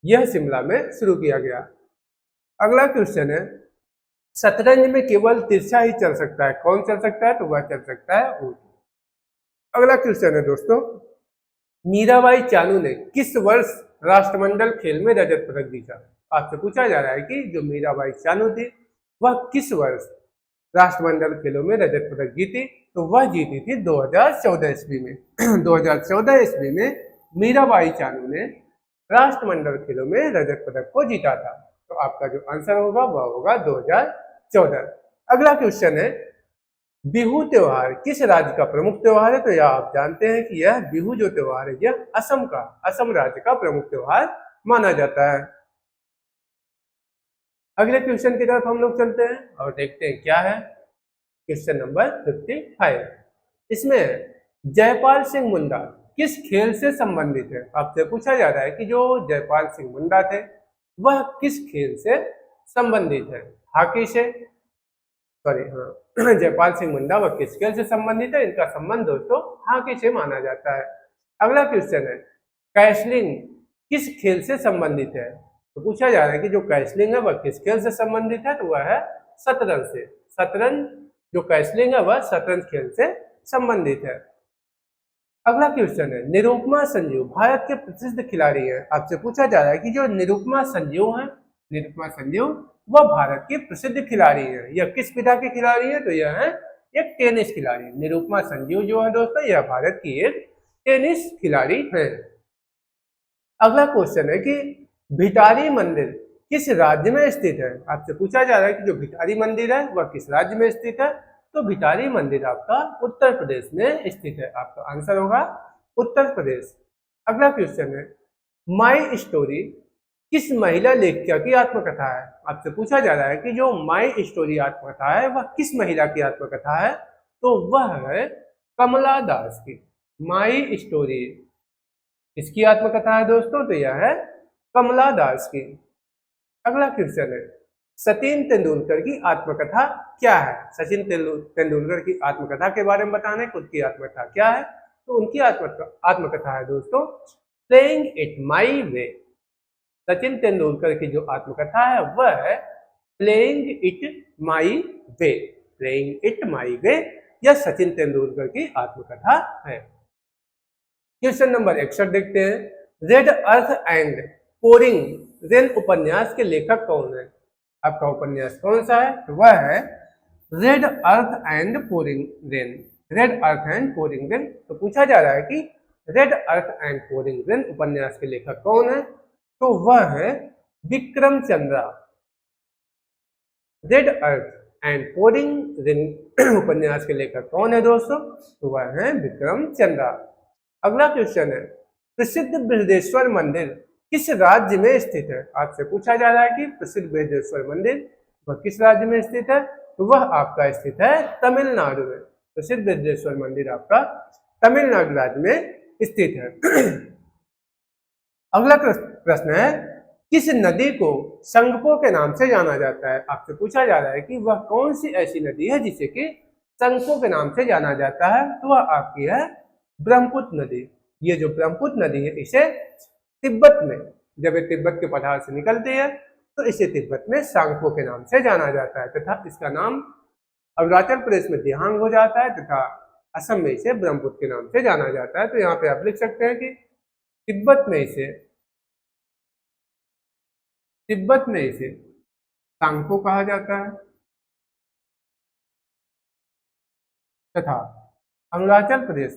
यह शिमला में शुरू किया गया। अगला क्वेश्चन है, शतरंज में केवल तिरछा ही चल सकता है, कौन चल सकता है? तो वह चल सकता है ऊंट। अगला क्वेश्चन है दोस्तों, मीराबाई चानू ने किस वर्ष राष्ट्रमंडल खेल में रजत पदक जीता? आपसे पूछा जा रहा है कि जो मीराबाई चानू थी वह किस वर्ष राष्ट्रमंडल खेलों में रजत पदक जीती? तो वह जीती थी 2014 ईस्वी में। 2014 ईस्वी में मीराबाई चानू ने राष्ट्रमंडल खेलों में रजत पदक को जीता था। तो आपका जो आंसर होगा वह होगा 2014। अगला क्वेश्चन है, बिहू त्योहार किस राज्य का प्रमुख त्योहार है? तो यह आप जानते हैं कि यह बिहू जो त्योहार है यह असम राज्य का प्रमुख त्योहार माना जाता है। अगले क्वेश्चन की तरफ हम लोग चलते हैं और देखते हैं क्या है। क्वेश्चन नंबर 55, इसमें जयपाल सिंह मुंडा किस खेल से संबंधित है? आपसे पूछा जा रहा है कि जो जयपाल सिंह मुंडा थे वह किस खेल से संबंधित है? हॉकी से, सॉरी हाँ, जयपाल सिंह मुंडा वह किस खेल से संबंधित है? इनका संबंध दोस्तों हॉकी से माना जाता है। अगला क्वेश्चन है, कैसलिंग किस खेल से संबंधित है? तो पूछा जा रहा है कि जो कैसलिंग है वह किस खेल से संबंधित है? तो वह है शतरंज से। शतरंज जो कैसलिंग है वह शतरंज खेल से संबंधित है। अगला क्वेश्चन है, निरुपमा संजीव भारत के प्रसिद्ध खिलाड़ी है। आपसे पूछा जा रहा है कि जो निरुपमा संजीव है, निरुपमा संजीव वह भारत की प्रसिद्ध खिलाड़ी है। यह किस विधा के खिलाड़ी है? तो यह है एक टेनिस खिलाड़ी। निरुपमा संजीव जो है दोस्तों यह भारत की एक टेनिस खिलाड़ी है। अगला क्वेश्चन है कि भिटारी मंदिर किस राज्य में स्थित है? आपसे पूछा जा रहा है कि जो भिटारी मंदिर है वह किस राज्य में स्थित है? तो भिटारी मंदिर आपका उत्तर प्रदेश में स्थित है। आपका आंसर होगा उत्तर प्रदेश। अगला क्वेश्चन है, माई स्टोरी किस महिला लेखिका की आत्मकथा है? आपसे पूछा जा रहा है कि जो माई स्टोरी आत्मकथा है वह किस महिला की आत्मकथा है? तो वह है कमला दास की। माई स्टोरी किसकी आत्मकथा है दोस्तों? तो यह है कमला दास की। अगला क्वेश्चन है, सचिन तेंदुलकर की आत्मकथा क्या है? सचिन तेंदुलकर की आत्मकथा के बारे में बताना है, खुद की आत्मकथा क्या है? तो उनकी आत्मकथा है दोस्तों playing it my way. Sachin Tendulkar की जो आत्मकथा है वह है playing it my way. Playing it my way यह सचिन तेंदुलकर की आत्मकथा है। क्वेश्चन नंबर 61 देखते हैं, red earth and pouring rain उपन्यास के लेखक कौन है? आपका उपन्यास कौन सा है? तो वह है red earth and pouring rain. Red earth and pouring rain. तो पूछा जा रहा है कि red earth and pouring rain उपन्यास के लेखक कौन है? तो वह है Vikram Chandra. Red earth and pouring rain उपन्यास के लेखक कौन है दोस्तों? तो वह है विक्रम चंद्रा। अगला क्वेश्चन है, प्रसिद्ध बृहदेश्वर मंदिर किस राज्य में स्थित है? आपसे पूछा जा रहा है कि प्रसिद्ध बृहदेश्वर मंदिर वह किस राज्य में स्थित है? तो वह आपका स्थित है तमिलनाडु में। प्रसिद्ध बृहदेश्वर मंदिर आपका तमिलनाडु राज्य में स्थित है। अगला प्रश्न है, किस नदी को संगपो के नाम से जाना जाता है? आपसे पूछा जा रहा है कि वह कौन सी ऐसी नदी है जिसे कि संगपो के नाम से जाना जाता है? तो वह आपकी है ब्रह्मपुत्र नदी। ये जो ब्रह्मपुत्र नदी है इसे तिब्बत में, जब ये तिब्बत के पठार से निकलती है तो इसे तिब्बत में सांगपो के नाम से जाना जाता है, तथा इसका नाम अरुणाचल प्रदेश में दिहांग हो जाता है तथा असम में इसे ब्रह्मपुत्र के नाम से जाना जाता है। तो यहाँ पे आप लिख सकते हैं कि तिब्बत में इसे सांगपो कहा जाता है तथा अरुणाचल प्रदेश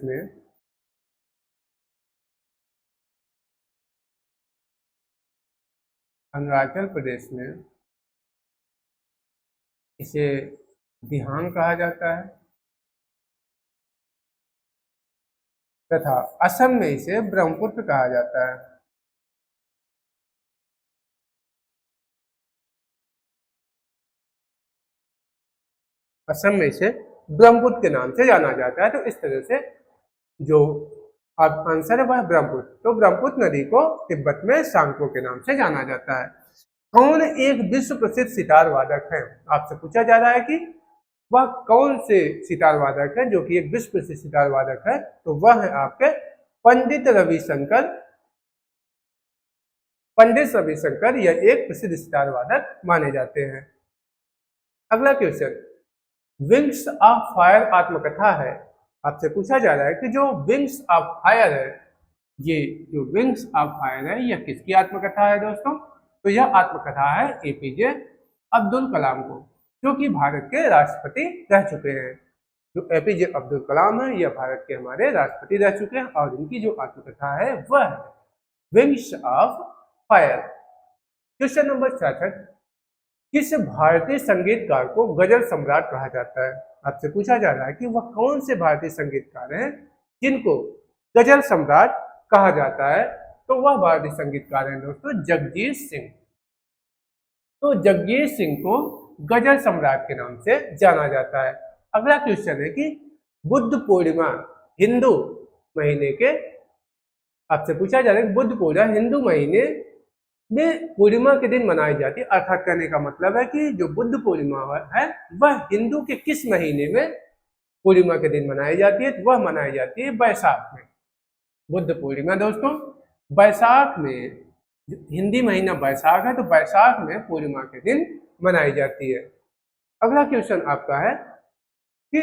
में इसे दिहांग कहा जाता है तथा असम में इसे ब्रह्मपुत्र कहा जाता है। असम में इसे ब्रह्मपुत्र के नाम से जाना जाता है। तो इस तरह से जो आंसर है वह ब्रह्मपुत्र। तो ब्रह्मपुत्र नदी को तिब्बत में सांगपो के नाम से जाना जाता है। कौन एक विश्व प्रसिद्ध सितार वादक है? आपसे पूछा जा रहा है कि वह कौन से सितार वादक है जो कि एक विश्व प्रसिद्ध सितार वादक है? तो वह है आपके पंडित रविशंकर पंडित रविशंकर यह एक प्रसिद्ध सितार वादक माने जाते हैं। अगला क्वेश्चन, विंग्स ऑफ फायर आत्मकथा है। आपसे पूछा जा रहा है कि जो विंग्स ऑफ फायर है, ये जो विंग्स ऑफ फायर है यह किसकी आत्मकथा है दोस्तों? तो यह आत्मकथा है एपीजे अब्दुल कलाम को, जो कि भारत के राष्ट्रपति रह चुके हैं। जो एपीजे अब्दुल कलाम है यह भारत के हमारे राष्ट्रपति रह चुके हैं और इनकी जो आत्मकथा है वह है wings of fire. Question number 66, किस भारतीय संगीतकार को गजल सम्राट कहा जाता है? आपसे पूछा जा रहा है कि वह कौन से भारतीय संगीतकार हैं जिनको गजल सम्राट कहा जाता है? तो वह भारतीय संगीतकार हैं दोस्तों जगजीत सिंह। तो जगजीत सिंह को गजल सम्राट के नाम से जाना जाता है। अगला क्वेश्चन है कि बुद्ध पूर्णिमा हिंदू महीने के, आपसे पूछा जा रहा है बुद्ध पूर्णिमा हिंदू महीने में पूर्णिमा के दिन मनाई जाती है। अर्थात कहने का मतलब है कि जो बुद्ध पूर्णिमा है वह हिंदू के किस महीने में पूर्णिमा के दिन मनाई जाती है? तो वह मनाई जाती है बैसाख में। बुद्ध पूर्णिमा दोस्तों बैसाख में, हिंदी महीना बैसाख है तो बैसाख में पूर्णिमा के दिन मनाई जाती है। अगला क्वेश्चन आपका है कि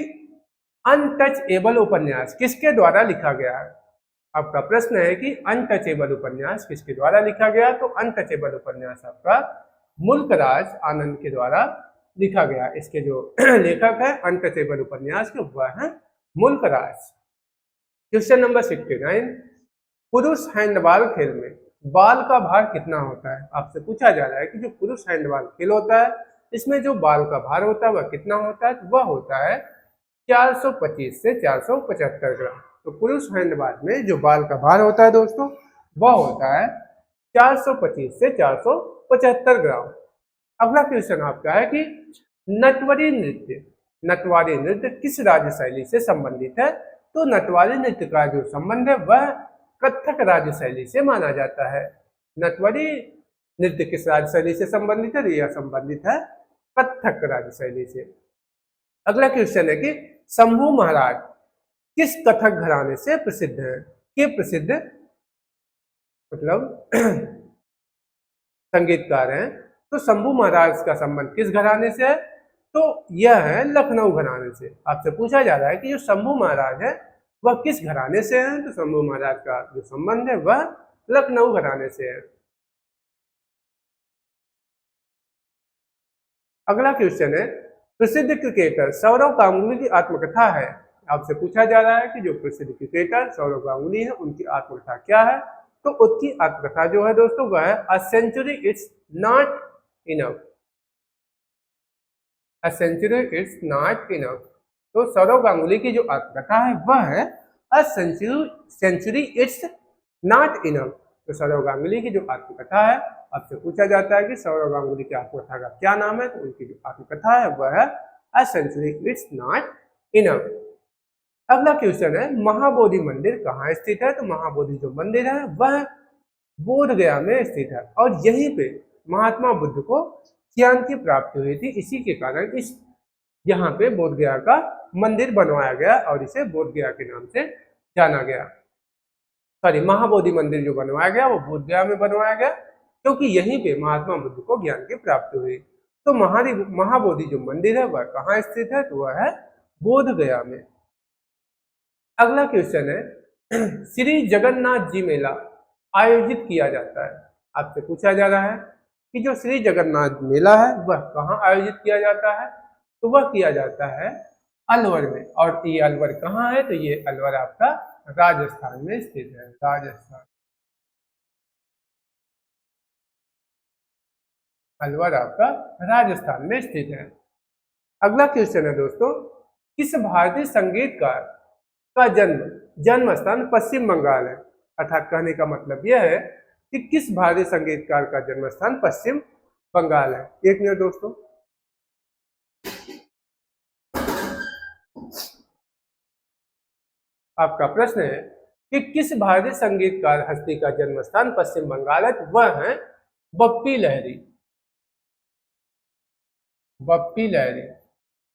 अनटचएबल उपन्यास किसके द्वारा लिखा गया है? आपका प्रश्न है कि अनटचेबल उपन्यास किसके द्वारा लिखा गया? तो अनटचेबल उपन्यास आपका मुल्कराज आनंद के द्वारा लिखा गया। इसके जो लेखक है अनटचेबल उपन्यास के वह है मुल्कराज। क्वेश्चन नंबर 69, पुरुष हैंडबॉल खेल में बाल का भार कितना होता है? आपसे पूछा जा रहा है कि जो पुरुष हैंडबॉल खेल होता है इसमें जो बाल का भार होता है वह कितना होता है? वह होता है 425 से 475 ग्राम। तो पुरुष हैंडबॉल में जो बाल का भार होता है दोस्तों वह होता है 425 से 475 ग्राम। अगला क्वेश्चन आपका है कि नटवरी नृत्य किस राज्य शैली से संबंधित है? तो नटवारी नृत्य का जो संबंध है वह कथक राज्य शैली से माना जाता है। नटवरी नृत्य किस राज्य शैली से संबंधित है? यह संबंधित है कथक राज्य शैली से। अगला क्वेश्चन है कि शंभू महाराज किस कथक घराने से प्रसिद्ध है? के प्रसिद्ध मतलब संगीतकार हैं। तो शंभू महाराज का संबंध किस घराने से है? तो यह है लखनऊ घराने से। आपसे पूछा जा रहा है कि जो शंभू महाराज है वह किस घराने से हैं? तो शंभू महाराज का जो संबंध है वह लखनऊ घराने से है। अगला क्वेश्चन है, प्रसिद्ध क्रिकेटर सौरव गांगुली की आत्मकथा है। आपसे पूछा जा रहा है कि जो प्रसिद्ध क्रिकेटर सौरव गांगुली है उनकी आत्मकथा क्या है? तो उसकी आत्मकथा जो है दोस्तों वह है a century it's not enough. A century it's not enough. तो सौरव गांगुली की जो आत्मकथा है वह है a century it's not enough. तो सौरव गांगुली की जो आत्मकथा है, आपसे पूछा जाता है कि सौरव गांगुली की आत्मकथा का क्या नाम है? तो उनकी जो आत्मकथा है वह है a century it's not enough. अगला क्वेश्चन है, महाबोधि मंदिर कहाँ स्थित है? तो महाबोधि जो मंदिर है वह बोध गया में स्थित है और यहीं पे महात्मा बुद्ध को ज्ञान की प्राप्ति हुई थी। इसी के कारण इस यहाँ पे बोध गया का मंदिर बनवाया गया और इसे बोध गया के नाम से जाना गया। सॉरी, महाबोधि मंदिर जो बनवाया गया वो बोध गया में बनवाया गया क्योंकि यहीं पे महात्मा बुद्ध को ज्ञान की प्राप्ति हुई। तो महाबोधि जो मंदिर है वह कहाँ स्थित है? तो वह है बोध गया में। अगला क्वेश्चन है, श्री जगन्नाथ जी मेला आयोजित किया जाता है। आपसे पूछा जा रहा है कि जो श्री जगन्नाथ मेला है वह कहाँ आयोजित किया जाता है? तो वह किया जाता है अलवर में। और ये अलवर कहाँ है? तो ये अलवर आपका राजस्थान में स्थित है। राजस्थान, अलवर आपका राजस्थान में स्थित है। अगला क्वेश्चन है दोस्तों, किस भारतीय संगीतकार का जन्म स्थान पश्चिम बंगाल है? अर्थात कहने का मतलब यह है कि किस भारतीय संगीतकार का जन्म स्थान पश्चिम बंगाल है। एक मिनट दोस्तों, आपका प्रश्न है कि किस भारतीय संगीतकार हस्ती का जन्म स्थान पश्चिम बंगाल है? तो वह है बप्पी लहरी। बप्पी लहरी।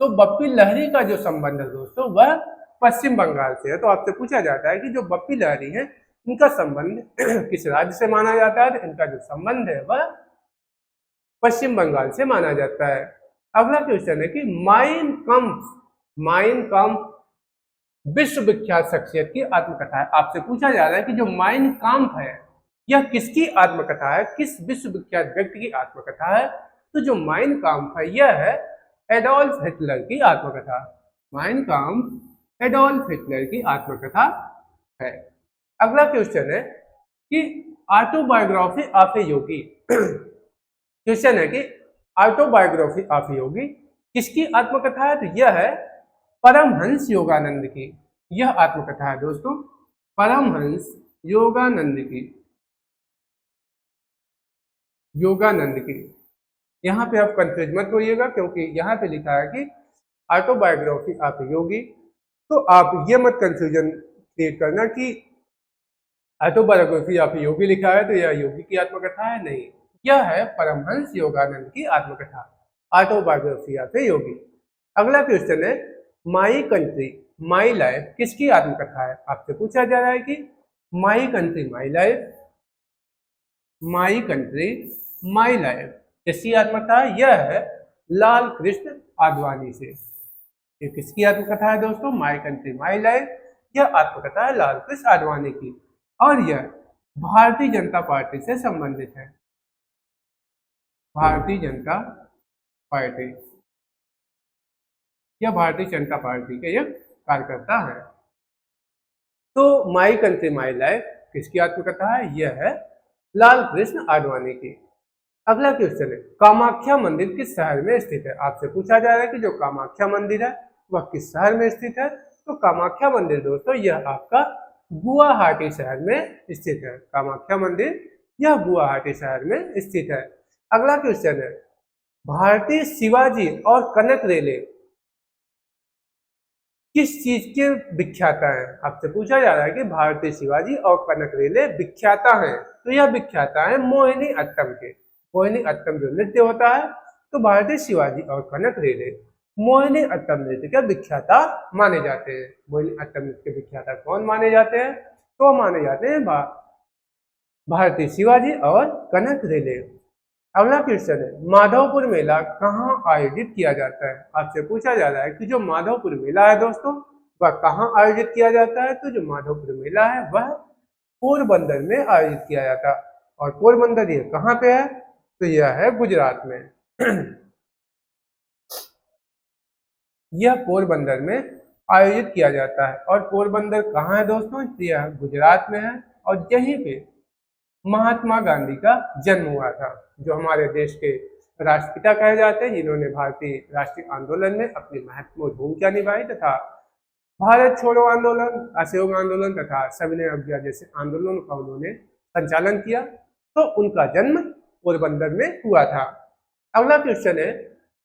तो बप्पी लहरी का जो संबंध है दोस्तों वह पश्चिम बंगाल से है। तो आपसे पूछा जाता है कि जो बप्पी लहरी है इनका संबंध किस राज्य से माना जाता है? तो इनका जो संबंध है वह पश्चिम बंगाल से माना जाता है। अगला क्वेश्चन है कि माइन काम्फ विश्व विख्यात शख्सियत की आत्मकथा है। आपसे पूछा जा रहा है कि जो माइन काम्फ है यह किसकी आत्मकथा है, किस विश्व विख्यात व्यक्ति की आत्मकथा है? तो जो माइन काम्फ है यह है एडोल्फ हिटलर की आत्मकथा। माइन काम्फ एडोल्फ हिटलर की आत्मकथा है। अगला क्वेश्चन है कि autobiography of A Yogi question है कि ऑटोबायोग्राफी ऑफ योगी किसकी आत्मकथा है? तो यह है परमहंस योगानंद की। यह आत्मकथा है दोस्तों परमहंस योगानंद की। यहाँ पे आप कंफ्यूज मत होइएगा क्योंकि यहाँ पे लिखा है कि ऑटोबायोग्राफी ऑफ योगी, तो आप ये मत कंफ्यूजन क्रिएट करना कि ऑटोबायोग्राफी ऑफ योगी लिखा है तो यह योगी की आत्मकथा है। नहीं, यह है परमहंस योगानंद की आत्मकथा, ऑटोबायोग्राफी ऑफ योगी। अगला क्वेश्चन है माई कंट्री माई लाइफ किसकी आत्मकथा है? आपसे पूछा जा रहा है कि my country my life, my country my life किसकी आत्मकथा है? यह है लाल कृष्ण आडवाणी से। ये किसकी आत्मकथा है दोस्तों? माई कंट्री माई लाइफ, यह आत्मकथा है लाल कृष्ण आडवाणी की और यह भारतीय जनता पार्टी से संबंधित है। भारतीय जनता पार्टी, यह भारतीय जनता पार्टी के एक कार्यकर्ता है। तो माई कंट्री माई लाइफ किसकी आत्मकथा है? यह है लाल कृष्ण आडवाणी की। अगला क्वेश्चन है कामाख्या मंदिर किस शहर में स्थित है? आपसे पूछा जा रहा है कि जो कामाख्या मंदिर है वह किस शहर में स्थित है? तो कामाख्या मंदिर दोस्तों यह आपका गुवाहाटी शहर में स्थित है। कामाख्या मंदिर यह गुवाहाटी शहर में स्थित है। अगला क्वेश्चन है भारतीय शिवाजी और कनक रेले किस चीज के विख्याता है? आपसे पूछा जा रहा है कि भारतीय शिवाजी और कनक रेले विख्याता हैं, तो यह विख्याता है मोहिनी अट्टम के। मोहिनी अट्टम जो नृत्य होता है तो भारतीय शिवाजी और कनक रेले मोहिनी अट्टम नृत्य के विख्याता माने जाते हैं। मोहिनी अट्टम नृत्य के विख्याता कौन माने जाते हैं? तो माने जाते हैं भारतीय शिवाजी और कनक रेले। अगला क्वेश्चन है माधवपुर मेला कहाँ आयोजित किया जाता है? आपसे पूछा जा रहा है कि जो माधवपुर मेला है दोस्तों वह कहाँ आयोजित किया जाता है? तो जो माधवपुर मेला है वह पोरबंदर में आयोजित किया जाता है। और पोरबंदर ये कहाँ पे है? तो यह है गुजरात में। यह पोरबंदर में आयोजित किया जाता है। और पोरबंदर कहाँ है दोस्तों? यह गुजरात में है और यहीं पे महात्मा गांधी का जन्म हुआ था, जो हमारे देश के राष्ट्रपिता कहे जाते हैं, जिन्होंने भारतीय राष्ट्रीय आंदोलन में अपनी महत्वपूर्ण भूमिका निभाई तथा भारत छोड़ो आंदोलन, असहयोग आंदोलन तथा सविनय अवज्ञा जैसे आंदोलनों का उन्होंने संचालन किया, तो उनका जन्म पोरबंदर में हुआ था। अगला क्वेश्चन है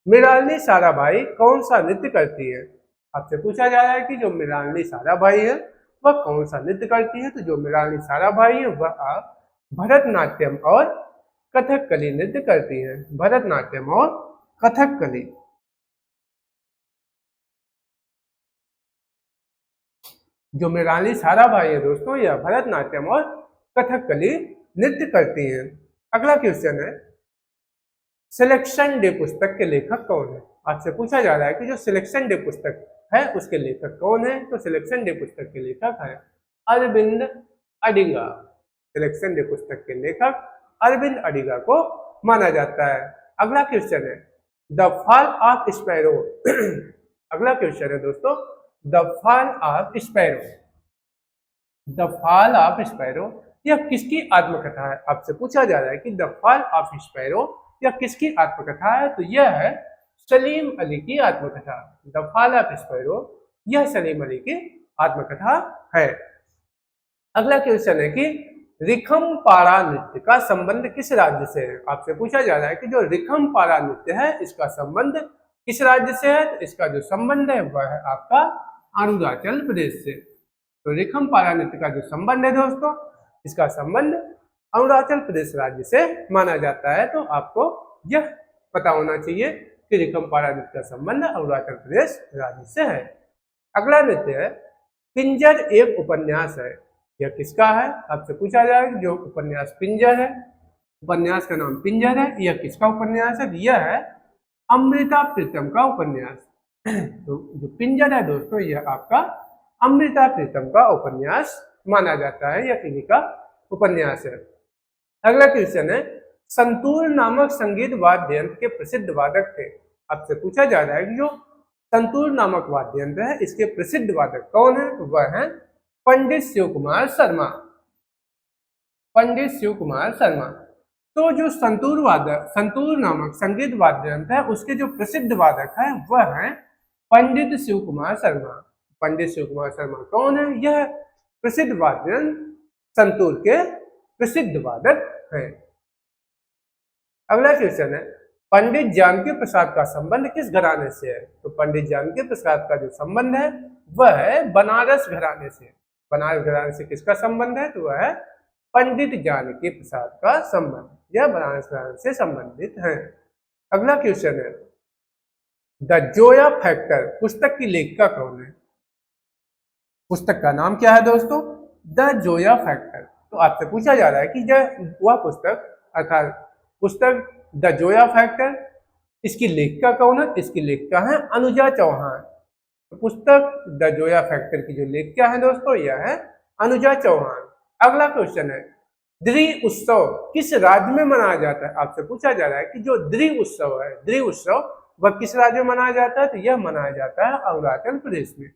मृणालिनी साराभाई कौन सा नृत्य करती है? आपसे पूछा जा रहा है कि जो मृणालिनी साराभाई है वह कौन सा नृत्य करती है? तो जो मृणालिनी साराभाई है वह भरतनाट्यम और कथकली नृत्य करती है। भरतनाट्यम और कथकली। जो मृणालिनी साराभाई है दोस्तों यह भरतनाट्यम और कथकली नृत्य करती हैं। अगला क्वेश्चन है सिलेक्शन डे पुस्तक के लेखक कौन है? आपसे पूछा जा रहा है कि जो सिलेक्शन डे पुस्तक है उसके लेखक कौन है? तो सिलेक्शन डे पुस्तक के लेखक है अरविंद अडिगा। सिलेक्शन डे पुस्तक के लेखक अरविंद अडिगा को माना जाता है। अगला क्वेश्चन है द फॉल ऑफ स्पैरो। अगला क्वेश्चन है दोस्तों the fall of sparrow. The fall of sparrow यह किसकी आत्मकथा है? आपसे पूछा जा रहा है कि द फॉल ऑफ स्पैरो यह किसकी आत्मकथा है? तो यह है सलीम अली की आत्मकथा। द फॉल ऑफ स्पैरो यह सलीम अली की आत्मकथा है। अगला क्वेश्चन है कि रिखमपारा नृत्य का संबंध किस राज्य से है? आपसे पूछा जा रहा है कि जो रिखमपारा नृत्य है इसका संबंध किस राज्य से है? तो इसका जो संबंध है वह है आपका अरुणाचल प्रदेश से। तो रिखमपारा नृत्य का जो संबंध है दोस्तों इसका संबंध अरुणाचल प्रदेश राज्य से माना जाता है। तो आपको यह पता होना चाहिए कि रिखमपारा नृत्य का संबंध अरुणाचल प्रदेश राज्य से है। अगला नृत्य है पिंजर एक उपन्यास है। यह किसका है? आपसे पूछा जाएगा। जो उपन्यास पिंजर है, उपन्यास का नाम पिंजर है, यह किसका उपन्यास है? यह है अमृता प्रीतम का उपन्यास। तो जो पिंजर है दोस्तों, यह आपका अमृता प्रीतम का उपन्यास माना जाता है, यह इन्हीं का उपन्यास है। अगला क्वेश्चन है, संतूर नामक संगीत वाद्य यंत्र के प्रसिद्ध वादक थे। आपसे पूछा जा रहा है कि जो संतूर नामक वाद्य यंत्र है, इसके प्रसिद्ध वादक कौन है? तो वह है पंडित शिव कुमार शर्मा। पंडित शिव कुमार शर्मा। तो जो संतूर नामक संगीत वाद्य यंत्र है, उसके जो प्रसिद्ध वादक है वह है पंडित शिव कुमार शर्मा। पंडित शिव कुमार शर्मा कौन है? यह प्रसिद्ध वाद्य यंत्र संतूर के प्रसिद्ध वादक हैं। अगला क्वेश्चन है, पंडित जानकी प्रसाद का संबंध किस घराने से है? तो पंडित जानकी प्रसाद का जो संबंध है वह है बनारस घराने से। बनारस घराने से किसका संबंध है? तो वह है पंडित जानकी प्रसाद का संबंध। यह बनारस घराने से संबंधित है। अगला क्वेश्चन है, द जोया फैक्टर पुस्तक की लेखिका कौन है? पुस्तक का नाम क्या है दोस्तों? The Zoya factor. तो आपसे पूछा जा रहा है कि वह पुस्तक अर्थात पुस्तक द जोया फैक्टर, इसकी लेखिका कौन है? इसकी लेखिका है अनुजा चौहान। तो पुस्तक द जोया फैक्टर की जो लेखिका है दोस्तों, यह है अनुजा चौहान। अगला क्वेश्चन है, द्रि उत्सव किस राज्य में मनाया जाता है? आपसे पूछा जा रहा है कि जो द्रि उत्सव है, द्रि उत्सव वह किस राज्य में मनाया जाता है? तो यह मनाया जाता है अरुणाचल प्रदेश में।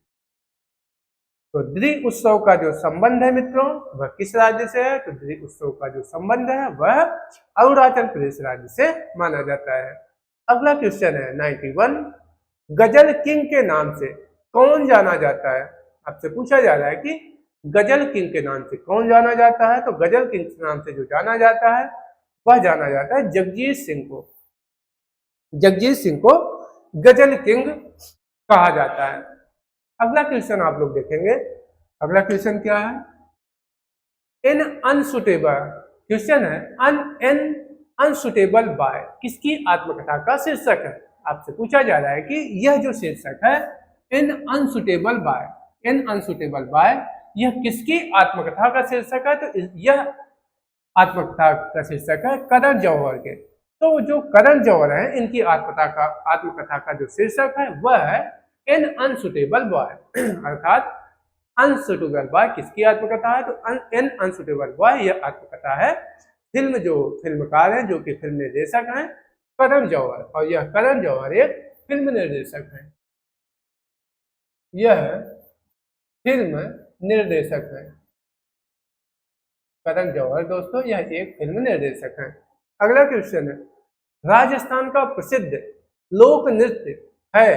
तो द्रि उत्सव का जो संबंध है मित्रों, वह किस राज्य से है? तो द्रि उत्सव का जो संबंध है वह अरुणाचल प्रदेश राज्य से माना जाता है। अगला क्वेश्चन है 91, गजल किंग के नाम से कौन जाना जाता है? आपसे पूछा जा रहा है कि गजल किंग के नाम से कौन जाना जाता है? तो गजल किंग के नाम से जो जाना जाता है वह जाना जाता है जगजीत सिंह को। जगजीत सिंह को गजल किंग कहा जाता है। अगला क्वेश्चन आप लोग देखेंगे। अगला क्वेश्चन क्या है? इन अनसुटेबल क्वेश्चन है, एन अनसुटेबल बाय किसकी आत्मकथा का शीर्षक है? आपसे पूछा जा रहा है कि यह जो शीर्षक है इन अनसुटेबल बाय, इन अनसुटेबल बाय यह किसकी आत्मकथा का शीर्षक है? तो यह आत्मकथा का शीर्षक है करण जौहर के। तो जो करण जौहर है, इनकी आत्मकथा का जो शीर्षक है वह है एन अनसुटेबल बॉय। अर्थात अनसुटेबल बॉय किसकी आत्मकथा है? तो एन अनसुटेबल बॉय यह आत्मकथा है फिल्मकार है, जो कि फिल्म निर्देशक हैं करण जौहर, और यह करण जौहर एक फिल्म निर्देशक है। यह फिल्म निर्देशक है करण जौहर दोस्तों, यह एक फिल्म निर्देशक है। अगला क्वेश्चन है, राजस्थान का प्रसिद्ध लोक नृत्य है।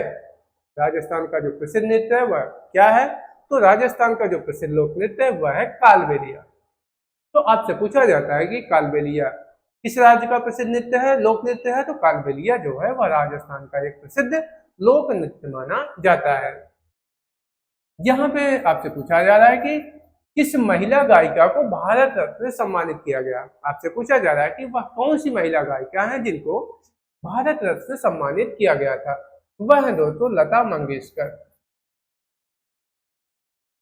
राजस्थान का जो प्रसिद्ध नृत्य है वह क्या है? तो राजस्थान का जो प्रसिद्ध लोक नृत्य है वह है कालबेलिया। तो आपसे पूछा जाता है कि कालबेलिया किस राज्य का प्रसिद्ध नृत्य है, लोक नृत्य है? तो कालबेलिया जो है वह राजस्थान का एक प्रसिद्ध लोक नृत्य माना जाता है। यहाँ पे आपसे पूछा जा रहा है कि किस महिला गायिका को भारत रत्न से सम्मानित किया गया? आपसे पूछा जा रहा है कि वह कौन सी महिला गायिका है जिनको भारत रत्न से सम्मानित किया गया था? वह है दोस्तों लता मंगेशकर।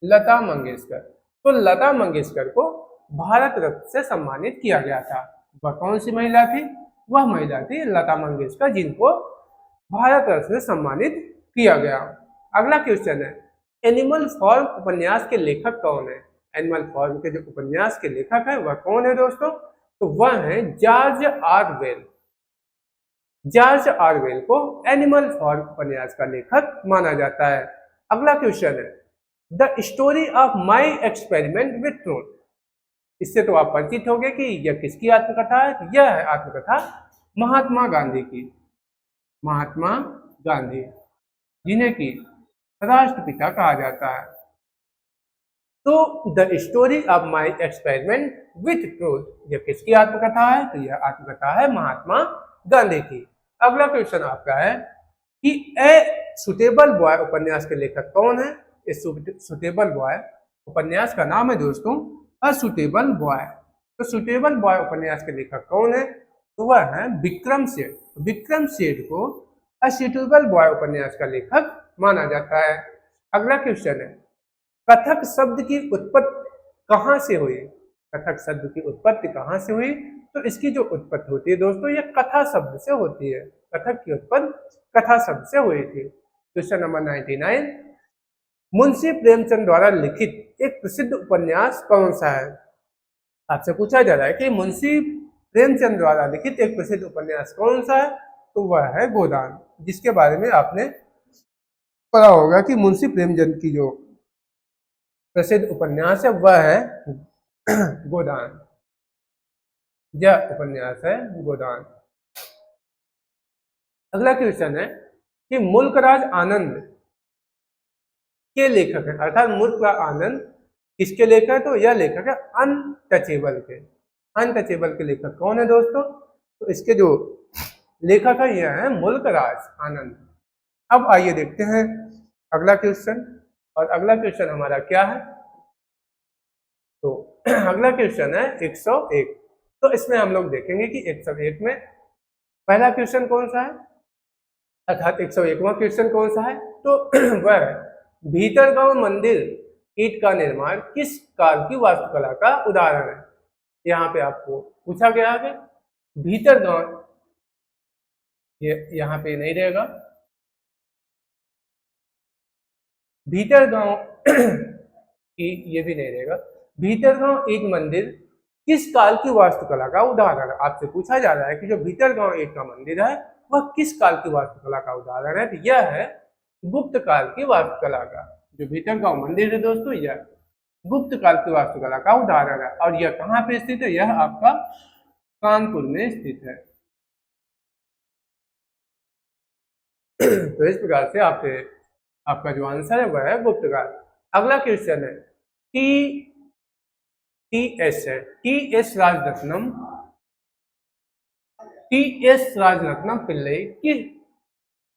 लता मंगेशकर। तो लता मंगेशकर को भारत रत्न से सम्मानित किया गया था। वह कौन सी महिला थी? वह महिला थी लता मंगेशकर, जिनको भारत रत्न से सम्मानित किया गया। अगला क्वेश्चन है, एनिमल फॉर्म उपन्यास के लेखक कौन है? एनिमल फॉर्म के जो उपन्यास के लेखक है वह कौन है दोस्तों? तो वह है जॉर्ज ऑरवेल। जॉर्ज ऑरवेल को एनिमल फॉर्म उपन्यास का लेखक माना जाता है। अगला क्वेश्चन है, the story of my experiment with truth. इससे तो आप परिचित होंगे कि यह किसकी आत्मकथा है? यह है आत्मकथा महात्मा गांधी की। महात्मा गांधी, जिन्हें की राष्ट्रपिता कहा जाता है। तो the story of my experiment with truth, यह किसकी आत्मकथा है? तो यह आत्मकथा है महात्मा गांधी की। अगला क्वेश्चन आपका है कि ए सुटेबल बॉय उपन्यास के लेखक कौन है? इस सुटेबल बॉय उपन्यास का नाम है दोस्तों अ सुटेबल बॉय। तो सुटेबल बॉय उपन्यास के लेखक कौन है? तो वह है विक्रम सेठ। विक्रम सेठ को अ सुटेबल बॉय उपन्यास का लेखक माना जाता है। अगला क्वेश्चन है, कथक शब्द की उत्पत्ति कहाँ से हुई, कथक शब्द की उत्पत्ति कहाँ से हुई, तो इसकी जो उत्पत्ति होती है दोस्तों ये कथा शब्द से होती है। कथक की उत्पत्ति कथा शब्द से हुई थी। क्वेश्चन नंबर 99, मुंशी प्रेमचंद द्वारा लिखित एक प्रसिद्ध उपन्यास कौन सा है। आपसे पूछा जा रहा है कि मुंशी प्रेमचंद द्वारा लिखित एक प्रसिद्ध उपन्यास कौन सा है, तो वह है गोदान, जिसके बारे में आपने पढ़ा होगा कि मुंशी प्रेमचंद की जो प्रसिद्ध उपन्यास है वह है गोदान। यह उपन्यास है गोदान। अगला क्वेश्चन है कि मुल्कराज आनंद के लेखक है, अर्थात मुल्कराज आनंद किसके लेखक है, तो यह लेखक है अनटचेबल के। अनटचेबल के लेखक कौन है दोस्तों, तो इसके जो लेखक है यह है मुल्कराज आनंद। अब आइए देखते हैं अगला क्वेश्चन, और अगला क्वेश्चन हमारा क्या है, तो अगला क्वेश्चन है 101। तो इसमें हम लोग देखेंगे कि 101 में पहला क्वेश्चन कौन सा है, अर्थात 101वां क्वेश्चन कौन सा है, तो वह भीतरगांव मंदिर ईंट का निर्माण किस काल की वास्तुकला का उदाहरण है। यहाँ पे आपको पूछा गया है भीतरगांव, ये यहाँ पे नहीं रहेगा, भीतरगांव ये भी नहीं रहेगा, भीतरगांव ईंट मंदिर किस काल की वास्तुकला का उदाहरण है। आपसे पूछा जा रहा है कि जो भीतरगांव ईंट का मंदिर है वह किस काल की वास्तुकला का उदाहरण है, तो यह है गुप्त काल की वास्तुकला का। जो भीतरगांव मंदिर है दोस्तों यह गुप्त काल की वास्तुकला का उदाहरण है, और यह कहाँ पे स्थित है, यह आपका कानपुर में स्थित है। तो इस प्रकार से आपका जो आंसर है वह है गुप्त काल। अगला क्वेश्चन है टी एस राजरत्नम पिल्लई की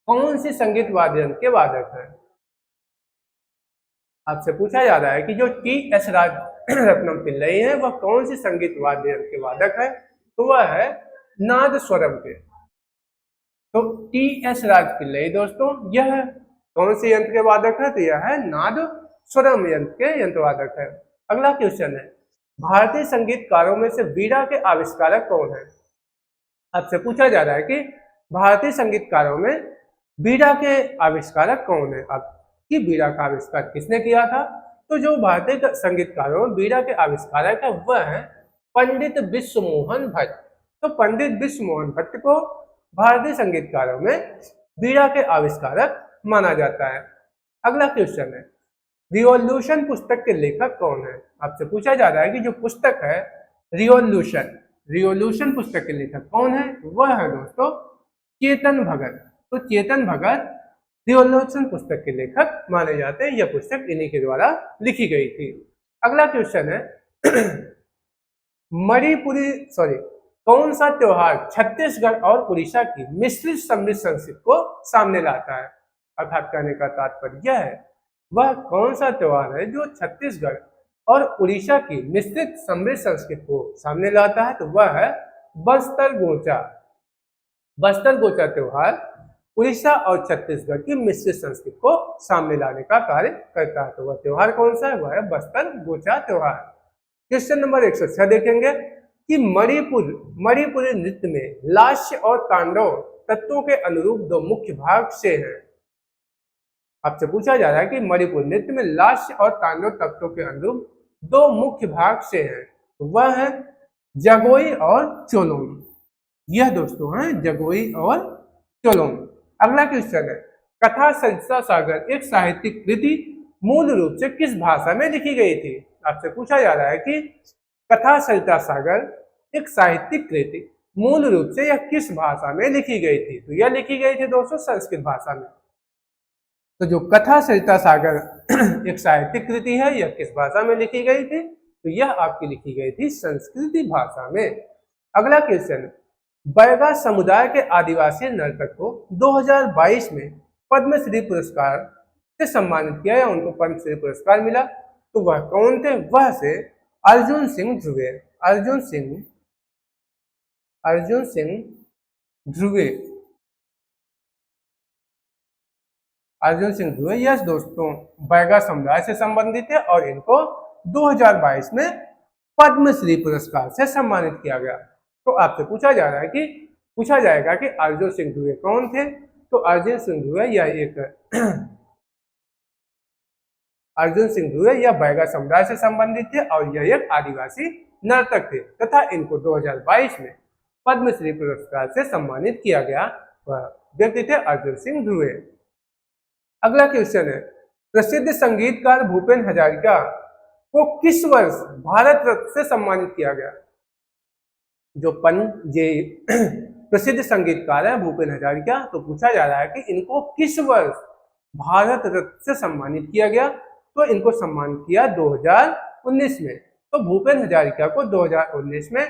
कौन सी संगीत वाद्य यंत्र के वादक हैं। आपसे पूछा जा रहा है कि जो टी एस राजरत्नम पिल्लई है वह कौन सी संगीत वाद्य यंत्र के वादक है, तो वह है नादस्वरम के। तो टी एस राज पिल्लई दोस्तों यह कौन से यंत्र के वादक है, तो यह है नादस्वरम यंत्र के यंत्रवादक है। अगला क्वेश्चन है भारतीय संगीतकारों में से वीणा के आविष्कारक कौन है। आपसे पूछा जा रहा है कि भारतीय संगीतकारों में वीणा के आविष्कारक कौन है, आपकी वीणा का आविष्कार किसने किया था, तो जो भारतीय संगीतकारों में वीणा के आविष्कारक है वह है पंडित विश्वमोहन भट्ट। तो पंडित विश्वमोहन भट्ट को भारतीय संगीतकारों में वीणा के आविष्कारक माना जाता है। अगला क्वेश्चन है रिवॉल्यूशन पुस्तक के लेखक कौन है। आपसे पूछा जा रहा है कि जो पुस्तक है रिवॉल्यूशन पुस्तक के लेखक कौन है, वह है दोस्तों चेतन भगत। तो चेतन भगत रिवॉल्यूशन पुस्तक के लेखक माने जाते हैं, यह पुस्तक इन्हीं के द्वारा लिखी गई थी। अगला क्वेश्चन है कौन सा त्योहार छत्तीसगढ़ और उड़ीसा की मिश्रित समृद्ध संस्कृति को सामने लाता है। अर्थात कहने का तात्पर्य यह है वह कौन सा त्योहार है जो छत्तीसगढ़ और उड़ीसा की मिश्रित समृद्ध संस्कृति को सामने लाता है, तो वह है बस्तर गोचा। बस्तर गोचा त्योहार उड़ीसा और छत्तीसगढ़ की मिश्रित संस्कृति को सामने लाने का कार्य करता है। तो वह त्योहार कौन सा है, वह है बस्तर गोचा त्योहार। क्वेश्चन नंबर 106 देखेंगे कि मणिपुरी नृत्य में लास्य और तांडव तत्वों के अनुरूप दो मुख्य भाग से हैं। आपसे पूछा जा रहा है कि मणिपुर नृत्य में लास्य और तांडव तत्वों के अनुरूप दो मुख्य भाग से हैं, तो वह है जगोई और चोलोम। यह दोस्तों है जगोई और चोलोम। अगला क्वेश्चन है कथा सरिता सागर एक साहित्यिक कृति मूल रूप से किस भाषा में लिखी गई थी। आपसे पूछा जा रहा है कि कथा सरिता सागर एक साहित्यिक कृति मूल रूप से यह किस भाषा में लिखी गई थी, तो यह लिखी गई थी दोस्तों संस्कृत भाषा में। तो जो कथा सरिता सागर एक साहित्यिक कृति है यह किस भाषा में लिखी गई थी, तो यह आपकी लिखी गई थी संस्कृत भाषा में। अगला क्वेश्चन बैगा समुदाय के आदिवासी नर्तक को 2022 में पद्मश्री पुरस्कार से सम्मानित किया या उनको पद्मश्री पुरस्कार मिला, तो वह कौन थे, वह से अर्जुन सिंह ध्रुवे। अर्जुन सिंह ध्रुवे यस दोस्तों बैगा समुदाय से संबंधित है और इनको 2022 में पद्मश्री पुरस्कार से सम्मानित किया गया। तो आपसे पूछा जा रहा है कि पूछा जाएगा कि अर्जुन सिंह दुबे कौन थे। तो अर्जुन सिंह दुबे यह बैगा समुदाय से संबंधित थे और यह एक आदिवासी नर्तक थे तथा इनको 2022 में पद्मश्री पुरस्कार से सम्मानित किया गया। वह व्यक्ति थे अर्जुन सिंह दुबे। अगला क्वेश्चन है, प्रसिद्ध संगीतकार भूपेन हजारिका को किस वर्ष भारत रत्न से सम्मानित किया गया? जो प्रसिद्ध संगीतकार है भूपेन हजारिका, तो पूछा जा रहा है कि इनको किस वर्ष भारत रत्न से सम्मानित किया गया? तो इनको सम्मानित किया 2019 में। तो भूपेन हजारिका को 2019 में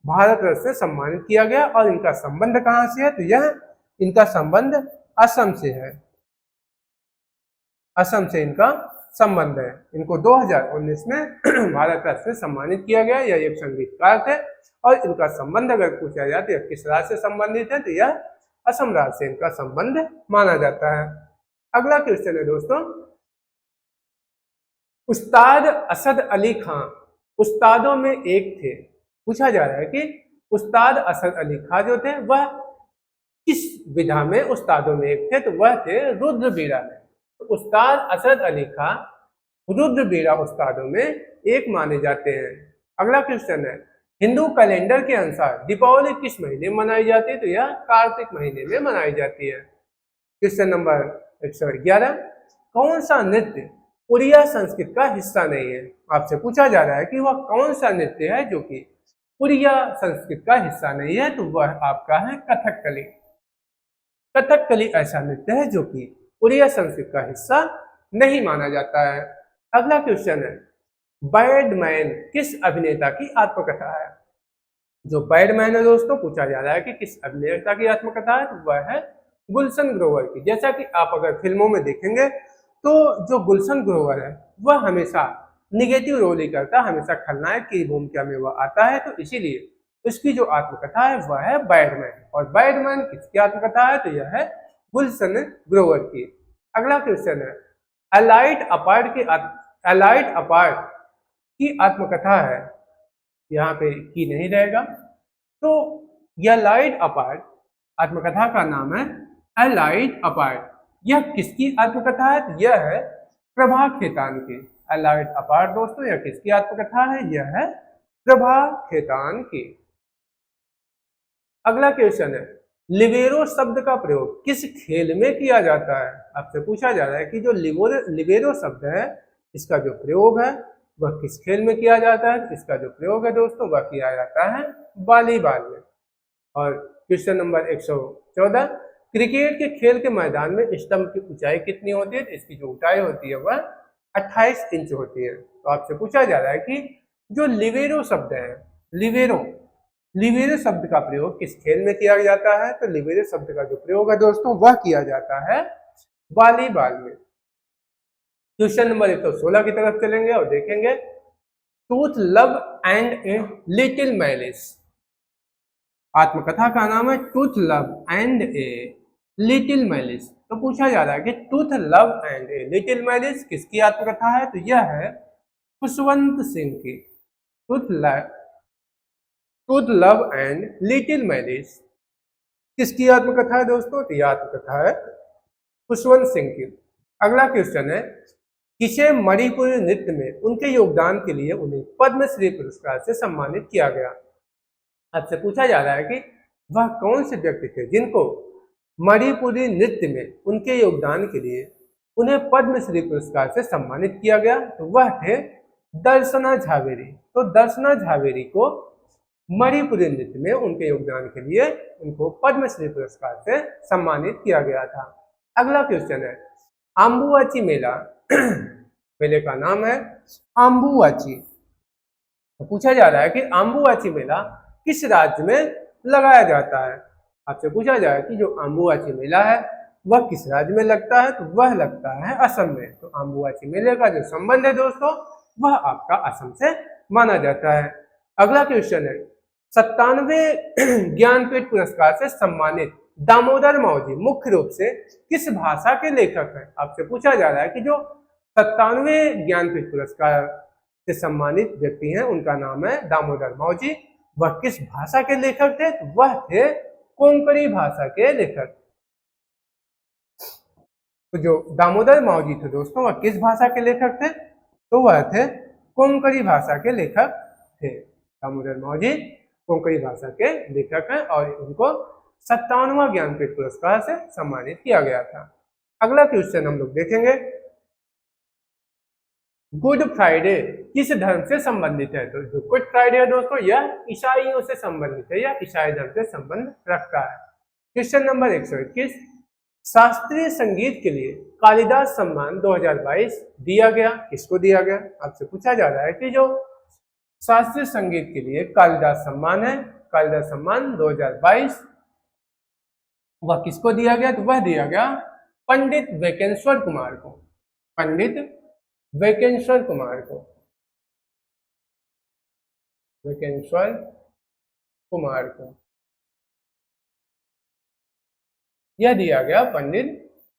भारत रत्न से सम्मानित किया गया और इनका संबंध कहां से है? तो यह इनका संबंध असम से है। असम से इनका संबंध है। इनको 2019 में भारत रत्न से सम्मानित किया गया। यह एक संगीतकार थे और इनका संबंध अगर पूछा जाए तो यह किस राज्य से संबंधित है? तो यह असम राज्य से इनका संबंध माना जाता है। अगला क्वेश्चन है दोस्तों, उस्ताद असद अली खां उस्तादों में एक थे। पूछा जा रहा है कि उस्ताद असद अली खां जो थे वह किस विधा में उस्तादों में एक थे? तो वह थे रुद्र बीड़ा में। तो उस्ताद असद अली खां रुद्र बीड़ा उस्तादों में एक माने जाते हैं। अगला क्वेश्चन है, हिंदू कैलेंडर के अनुसार दीपावली किस महीने में मनाई जाती है? तो यह कार्तिक महीने में मनाई जाती है। क्वेश्चन नंबर 111, कौन सा नृत्य उड़िया संस्कृति का हिस्सा नहीं है? आपसे पूछा जा रहा है कि वह कौन सा नृत्य है जो कि उड़िया संस्कृति का हिस्सा नहीं है? तो वह आपका है कथकली। कथकली ऐसा नृत्य है जो कि उड़िया संस्कृति का हिस्सा नहीं माना जाता है। अगला क्वेश्चन है, बैडमैन किस अभिनेता की आत्मकथा है? जो बैडमैन है दोस्तों, पूछा जा रहा है कि किस अभिनेता की आत्मकथा है? तो वह है गुलशन ग्रोवर की। जैसा कि आप अगर फिल्मों में देखेंगे तो जो गुलशन ग्रोवर है वह हमेशा निगेटिव रोल ही करता है, हमेशा खलनायक की भूमिका में वह आता है। तो इसीलिए इसकी जो आत्मकथा है वह है बैडमैन। और बैडमैन किसकी आत्मकथा है? तो यह है गुलशन ग्रोवर की। अगला क्वेश्चन है, अलाइट अपार्ट की आत्मकथा है। यहाँ पे की नहीं रहेगा। तो यह लाइट अपार्ट आत्मकथा का नाम है अलाइट अपार्ट। यह किसकी आत्मकथा है? तो यह है प्रभा खेतान की। अलाइट अपार्ट दोस्तों यह किसकी आत्मकथा है? यह है प्रभा खेतान की। अगला क्वेश्चन है, लिबेरो शब्द का प्रयोग किस खेल में किया जाता है? आपसे पूछा जा रहा है कि जो लिबेरो शब्द है इसका जो प्रयोग है वह किस खेल में किया जाता है? इसका जो प्रयोग है दोस्तों वह किया जाता है वॉलीबॉल में। और क्वेश्चन नंबर 114, क्रिकेट के खेल के मैदान में स्टंप की ऊंचाई कितनी होती है? इसकी जो ऊंचाई होती है वह 28 इंच होती है। तो आपसे पूछा जा रहा है कि जो लिबेरो शब्द है, लिबेरो शब्द का प्रयोग किस खेल में किया जाता है? तो लिबेरो शब्द का जो प्रयोग है दोस्तों वह किया जाता है वॉलीबॉल में। क्वेश्चन नंबर 116 की तरफ चलेंगे और देखेंगे, tooth love and a little malice. आत्मकथा का नाम है tooth love and a little malice. तो पूछा जा रहा है कि tooth love and a little malice किसकी आत्मकथा है? तो यह है खुशवंत सिंह की। Tooth love and little malice किसकी आत्मकथा है दोस्तों? तो यह आत्मकथा है खुशवंत सिंह की। अगला क्वेश्चन है, किसे मणिपुरी नृत्य में उनके योगदान के लिए उन्हें पद्मश्री पुरस्कार से सम्मानित किया गया? आपसे पूछा जा रहा है कि वह कौन से व्यक्ति थे जिनको मणिपुरी नृत्य में उनके योगदान के लिए उन्हें पद्मश्री पुरस्कार से सम्मानित किया गया? तो वह थे दर्शना झावेरी। तो दर्शना झावेरी को मणिपुरी नृत्य में उनके योगदान के लिए उनको पद्मश्री पुरस्कार से सम्मानित किया गया था। अगला क्वेश्चन है, आम्बुवाची मेला मेले का नाम है आम्बुवाची। तो पूछा जा रहा है कि आम्बुवाची मेला किस राज्य में लगाया जाता है? आपसे पूछा जाए कि जो आम्बुवाची मेला है वह किस राज्य में लगता है? तो वह लगता है असम में। तो आम्बुवाची मेले का जो संबंध है दोस्तों वह आपका असम से माना जाता है। अगला क्वेश्चन है, 97वें ज्ञानपीठ पुरस्कार से सम्मानित दामोदर मावजी मुख्य रूप से किस भाषा के लेखक हैं? आपसे पूछा जा रहा है कि जो 97वें ज्ञानपीठ पुरस्कार से सम्मानित व्यक्ति हैं उनका नाम है दामोदर मावजी। वह किस भाषा के लेखक थे? तो वह थे कोंकणी भाषा के लेखक। तो जो दामोदर मावजी थे दोस्तों, वह किस भाषा के लेखक थे? तो वह थे कोंकणी भाषा के लेखक थे। दामोदर मावजी कोंकणी भाषा के लेखक हैं और उनको 57वां ज्ञानपीठ पुरस्कार से सम्मानित किया गया था। अगला क्वेश्चन हम लोग देखेंगे, गुड फ्राइडे किस धर्म से संबंधित है? तो जो गुड फ्राइडे है दोस्तों, यह ईसाइयों से संबंधित है, यह ईसाई धर्म से संबंध रखता है। क्वेश्चन नंबर 121, शास्त्रीय संगीत के लिए कालिदास सम्मान 2022 दिया गया, किसको दिया गया? आपसे पूछा जा रहा है कि जो शास्त्रीय संगीत के लिए कालिदास सम्मान है, कालिदास सम्मान 2022, वह किसको दिया गया? तो वह दिया गया पंडित वेंकटेश्वर कुमार को, पंडित वेंकटेश्वर कुमार को, वेंकटेश्वर कुमार को यह दिया गया पंडित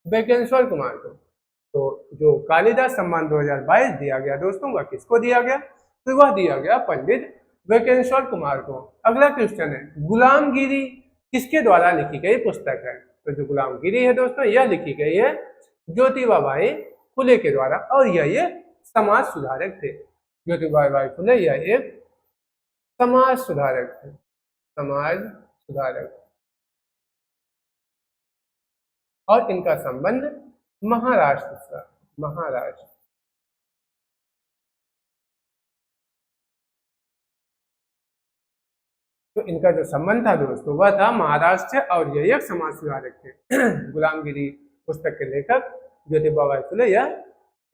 वेंकटेश्वर कुमार को। तो जो कालिदास सम्मान 2022 दिया गया दोस्तों, वह किसको दिया गया? तो वह दिया गया पंडित वेंकटेश्वर कुमार को। अगला क्वेश्चन है, गुलामगिरी किसके द्वारा लिखी गई पुस्तक है? तो जो गुलामगिरी है दोस्तों, यह लिखी गई है ज्योतिबा बाई फुले के द्वारा और यह समाज सुधारक थे। ज्योतिबा बाई फुले यह एक समाज सुधारक थे, समाज सुधारक, और इनका संबंध महाराष्ट्र से, महाराष्ट्र। तो इनका जो संबंध था दोस्तों, वह था महाराष्ट्र से और यह एक समाज सुधारक थे। गुलामगिरी पुस्तक के लेखक ज्योतिबा बाई फुले यह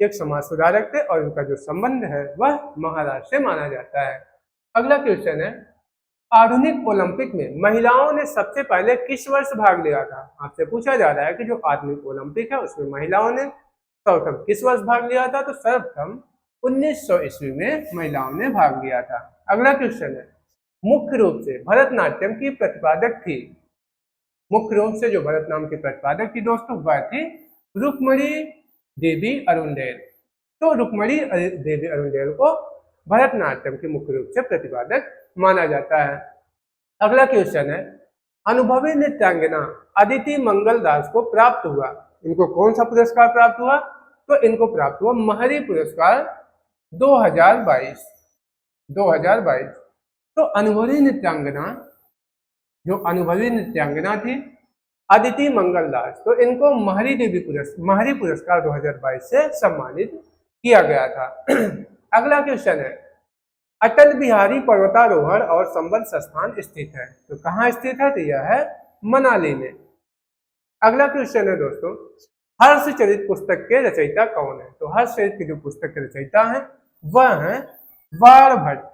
एक समाज सुधारक थे और इनका जो संबंध है वह महाराष्ट्र से माना जाता है। अगला क्वेश्चन है, आधुनिक ओलंपिक में महिलाओं ने सबसे पहले किस वर्ष भाग लिया था? आपसे पूछा जा रहा है कि जो आधुनिक ओलंपिक है उसमें महिलाओं ने सर्वप्रथम किस वर्ष भाग लिया था? तो सर्वप्रथम 1900 ईस्वी में महिलाओं ने भाग लिया था। अगला क्वेश्चन है, मुख्य रूप से भरतनाट्यम की प्रतिपादक थी, मुख्य रूप से जो भरतनाट्यम की प्रतिपादक थी दोस्तों, वह थी रुक्मणी देवी अरुंडेल। तो रुक्मणी देवी अरुंडेल को भरतनाट्यम के मुख्य रूप से प्रतिपादक माना जाता है। अगला क्वेश्चन है, अनुभवी नृत्यांगना अदिति मंगल दास को प्राप्त हुआ, इनको कौन सा पुरस्कार प्राप्त हुआ? तो इनको प्राप्त हुआ महरी पुरस्कार 2022, 2022। तो अनुभवी नृत्यांगना, जो अनुभवी नृत्यांगना थी अदिति मंगल दास, तो इनको महरी पुरस्कार 2022 से सम्मानित किया गया था। अगला क्वेश्चन है, अटल बिहारी पर्वतारोहण और संबंध संस्थान स्थित है, तो कहाँ स्थित है? तो यह है मनाली में। अगला क्वेश्चन है दोस्तों, हर्षचरित पुस्तक के रचयिता कौन है? तो हर्षचरित की जो पुस्तक के रचयिता है वह है वारभट्ट।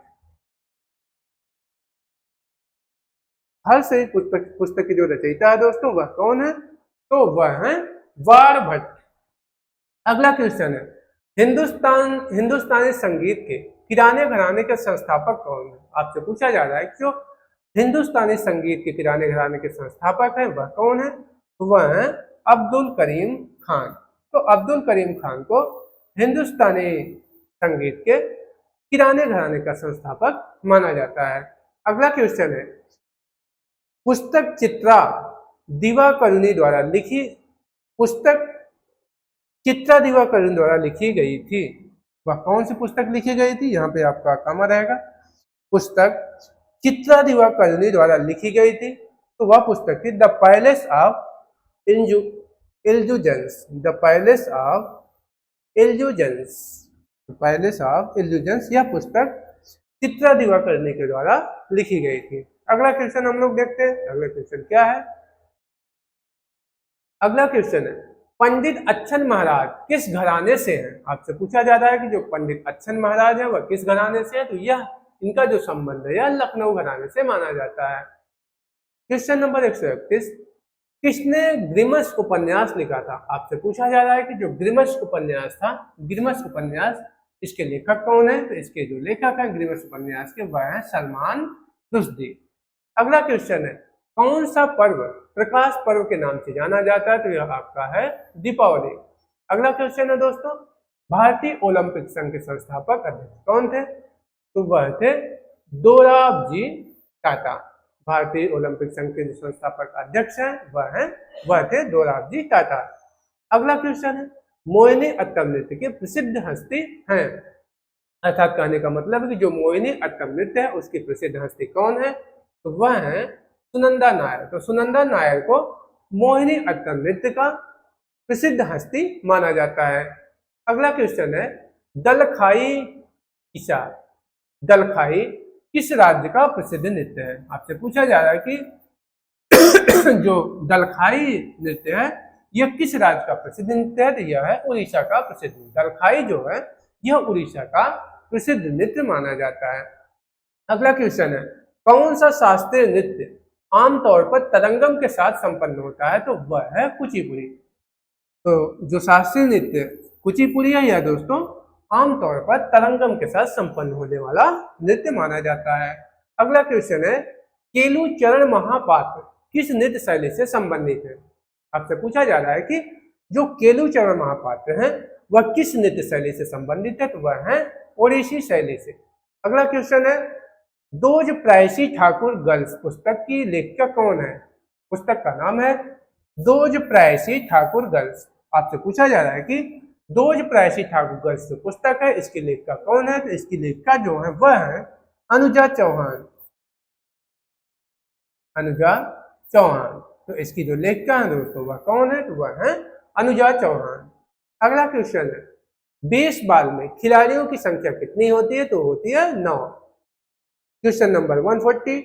हर्षचरित पुस्तक की जो रचयिता है दोस्तों वह कौन है? तो वह है वारभट्ट। अगला क्वेश्चन है, हिंदुस्तानी संगीत के किराने घराने के संस्थापक कौन है? आपसे पूछा जा रहा है कि जो हिंदुस्तानी संगीत के किराने घराने के संस्थापक हैं वह कौन है? तो वह है अब्दुल करीम खान। तो अब्दुल करीम खान को हिंदुस्तानी संगीत के किराने घराने का संस्थापक माना जाता है। अगला क्वेश्चन है, पुस्तक चित्रा दिवाकरुणी द्वारा लिखी, पुस्तक चित्रा दिवाकरुणी द्वारा लिखी गई थी, वह कौन सी पुस्तक लिखी गई थी? यहाँ पे आपका कॉमा रहेगा, पुस्तक चित्रा दिवाकरुणी द्वारा लिखी गई थी, तो वह पुस्तक थी the palace of illusions, the palace of illusions, the palace of illusions. यह पुस्तक चित्रा दिवाकरुणी के द्वारा लिखी गई थी। अगला क्वेश्चन हम लोग देखते हैं, अगला क्वेश्चन क्या है? अगला क्वेश्चन है, पंडित अच्छन महाराज किस घराने से हैं? आपसे पूछा जा रहा है कि जो पंडित अच्छन महाराज है वह किस घराने से है? तो यह इनका जो संबंध है यह लखनऊ घराने से माना जाता है। क्वेश्चन नंबर 131, किसने ग्रिमस उपन्यास लिखा था? आपसे पूछा जा रहा है कि जो ग्रिमस उपन्यास था, ग्रिमस उपन्यास, इसके लेखक कौन है? तो इसके जो लेखक हैं ग्रिमस उपन्यास के वह है सलमान रुश्दी। अगला क्वेश्चन है, कौन सा पर्व प्रकाश पर्व के नाम से जाना जाता है? तो यह आपका है दीपावली। अगला क्वेश्चन है दोस्तों, भारतीय ओलंपिक संघ के संस्थापक अध्यक्ष कौन थे? तो वह थे दोराबजी टाटा। भारतीय ओलंपिक संघ के जो संस्थापक अध्यक्ष हैं वह थे दोराबजी टाटा। अगला क्वेश्चन है, मोहिनी अट्टम नृत्य की प्रसिद्ध हस्ती हैं। अर्थात कहने का मतलब है कि जो मोहिनी अट्टम नृत्य है उसकी प्रसिद्ध हस्ती कौन है? तो वह है सुनंदा नायर। तो सुनंदा नायर को मोहिनी अट्टम नृत्य का प्रसिद्ध हस्ती माना जाता है। अगला क्वेश्चन है, दलखाई ईशा। दलखाई किस राज्य का प्रसिद्ध नृत्य है? आपसे पूछा जा रहा है कि जो दलखाई नृत्य है यह किस राज्य का प्रसिद्ध नृत्य है? तो यह है उड़ीसा का प्रसिद्ध। दलखाई जो है यह उड़ीसा का प्रसिद्ध नृत्य माना जाता है। अगला क्वेश्चन है, कौन सा शास्त्रीय नृत्य आमतौर पर तरंगम के साथ संपन्न होता है? तो वह है कुचिपुड़ी। तो जो शास्त्रीय नृत्य कुचिपुड़ी है यह दोस्तों आमतौर पर तरंगम के साथ संपन्न होने वाला नृत्य माना जाता है। अगला क्वेश्चन है, केलू चरण महापात्र किस नृत्य शैली से संबंधित है? आपसे पूछा जा रहा है कि जो केलू चरण महापात्र हैं वह किस नृत्य शैली से संबंधित है? तो वह है ओडिसी शैली से। अगला क्वेश्चन है, दोज प्रायसी ठाकुर गर्ल्स पुस्तक की लेखिका कौन है? पुस्तक का नाम है दोज प्रायसी ठाकुर गर्ल्स। आपसे पूछा जा रहा है कि दोज प्रायसी ठाकुर गर्ल्स जो पुस्तक है इसकी लेखिका कौन है? तो इसकी लेखिका जो है वह है अनुजा चौहान। अनुजा चौहान। तो इसकी जो लेखिका है दोस्तों वह कौन है? तो वह है अनुजा चौहान। अगला क्वेश्चन है, बेसबॉल में खिलाड़ियों की संख्या कितनी होती है? तो होती है 9। क्वेश्चन नंबर 140,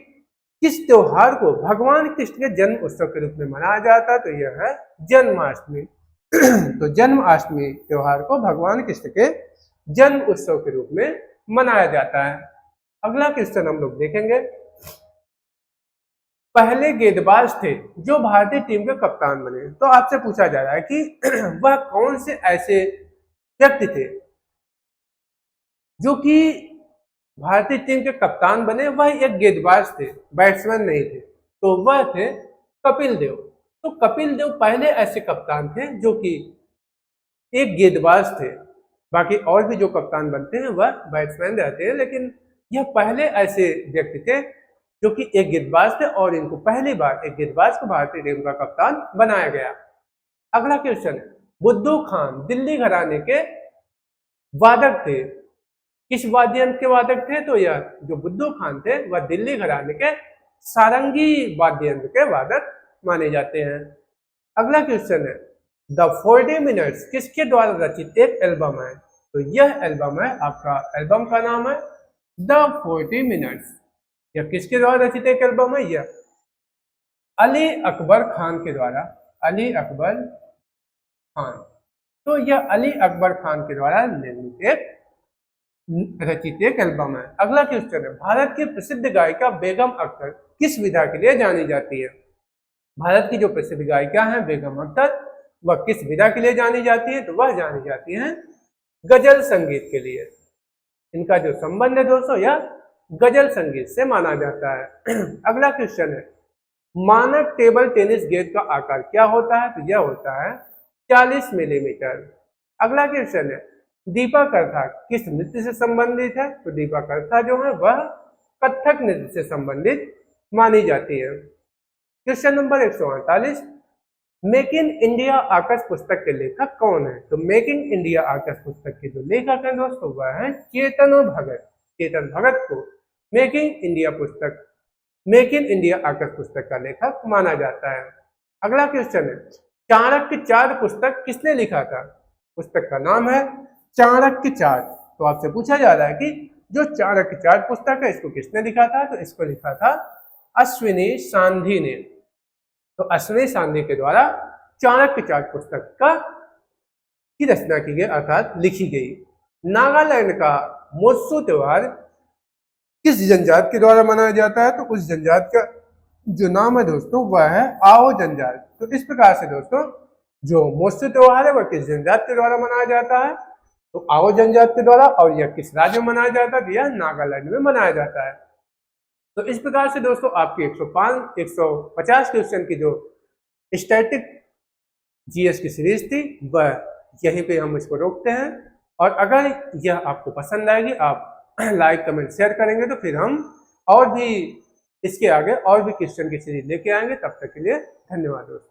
किस त्योहार को भगवान कृष्ण के जन्म उत्सव के रूप में मनाया जाता है? तो यह है जन्माष्टमी। तो जन्माष्टमी त्योहार को भगवान कृष्ण के जन्म उत्सव के रूप में मनाया जाता है। अगला क्वेश्चन हम लोग देखेंगे, पहले गेंदबाज थे जो भारतीय टीम के कप्तान बने। तो आपसे पूछा जा रहा है कि वह कौन से ऐसे व्यक्ति थे जो कि भारतीय टीम के कप्तान बने? वह एक गेंदबाज थे, बैट्समैन नहीं थे। तो वह थे कपिल देव। तो कपिल देव पहले ऐसे कप्तान थे जो कि एक गेंदबाज थे। बाकी और भी जो कप्तान बनते हैं वह बैट्समैन रहते हैं, लेकिन यह पहले ऐसे व्यक्ति थे जो कि एक गेंदबाज थे और इनको पहली बार एक गेंदबाज को भारतीय टीम का कप्तान बनाया गया। अगला क्वेश्चन है, बुद्धू खान दिल्ली घराने के वादक थे। किस वाद्य यंत्र के वादक थे? तो यह जो बुद्धू खान थे वह दिल्ली घराने के सारंगी वाद्य यंत्र के वादक माने जाते हैं। अगला क्वेश्चन है, द 40 मिनट्स किसके द्वारा रचित एक एल्बम है? तो यह एल्बम है, आपका एल्बम का नाम है द 40 मिनट्स। यह किसके द्वारा रचित एक एल्बम है? यह अली अकबर खान के द्वारा, अली अकबर खान। तो यह अली अकबर खान के द्वारा निर्मित एक रचित एक एल्बम है। अगला क्वेश्चन है, भारत की प्रसिद्ध गायिका बेगम अख्तर किस विधा के लिए जानी जाती है? भारत की जो प्रसिद्ध गायिका है बेगम अख्तर वह किस विधा के लिए जानी जाती है? तो वह जानी जाती है गजल संगीत के लिए। इनका जो संबंध है दोस्तों यह गजल संगीत से माना जाता है। अगला क्वेश्चन है, मानक टेबल टेनिस गेंद का आकार क्या होता है? तो यह होता है 40 मिलीमीटर। अगला क्वेश्चन है, दीपा कर्था किस नृत्य से संबंधित है? तो दीपा कर्था जो है वह कथक नृत्य से संबंधित मानी जाती है। Question number 148, make in India आकर्ष पुस्तक के लेखक कौन है? तो मेक इन इंडिया आकर्ष पुस्तक के जो लेखक है दोस्तों वह है चेतन भगत। चेतन भगत को मेक इन इंडिया पुस्तक, मेक इन इंडिया आकर्ष पुस्तक का लेखक माना जाता है। अगला क्वेश्चन है, चाणक्य चार्ट पुस्तक किसने लिखा था? पुस्तक का नाम है चाणक्य चार्ट। तो आपसे पूछा जा रहा है कि जो चाणक्य चार्ट पुस्तक है इसको किसने लिखा था? तो इसको लिखा था अश्विनी सांधी ने। तो अश्विनी सांधी के द्वारा चाणक्य चार्ट पुस्तक की रचना की गई अर्थात लिखी गई। नागालैंड का मोत्सू त्योहार किस जनजाति के द्वारा मनाया जाता है? तो उस जनजाति का जो नाम है दोस्तों वह है आओ जनजाति। तो इस प्रकार से दोस्तों जो मोत्सू त्योहार है वह किस जनजाति के द्वारा मनाया जाता है? तो आओ जनजाति के द्वारा। और यह किस राज्य में मनाया जाता है? यह नागालैंड में मनाया जाता है। तो इस प्रकार से दोस्तों आपकी 150 क्वेश्चन की जो स्टैटिक जीएस की सीरीज थी वह यहीं पे हम इसको रोकते हैं और अगर यह आपको पसंद आएगी, आप लाइक कमेंट शेयर करेंगे तो फिर हम और भी इसके आगे और भी क्वेश्चन की सीरीज लेके आएंगे। तब तक के लिए धन्यवाद दोस्तों।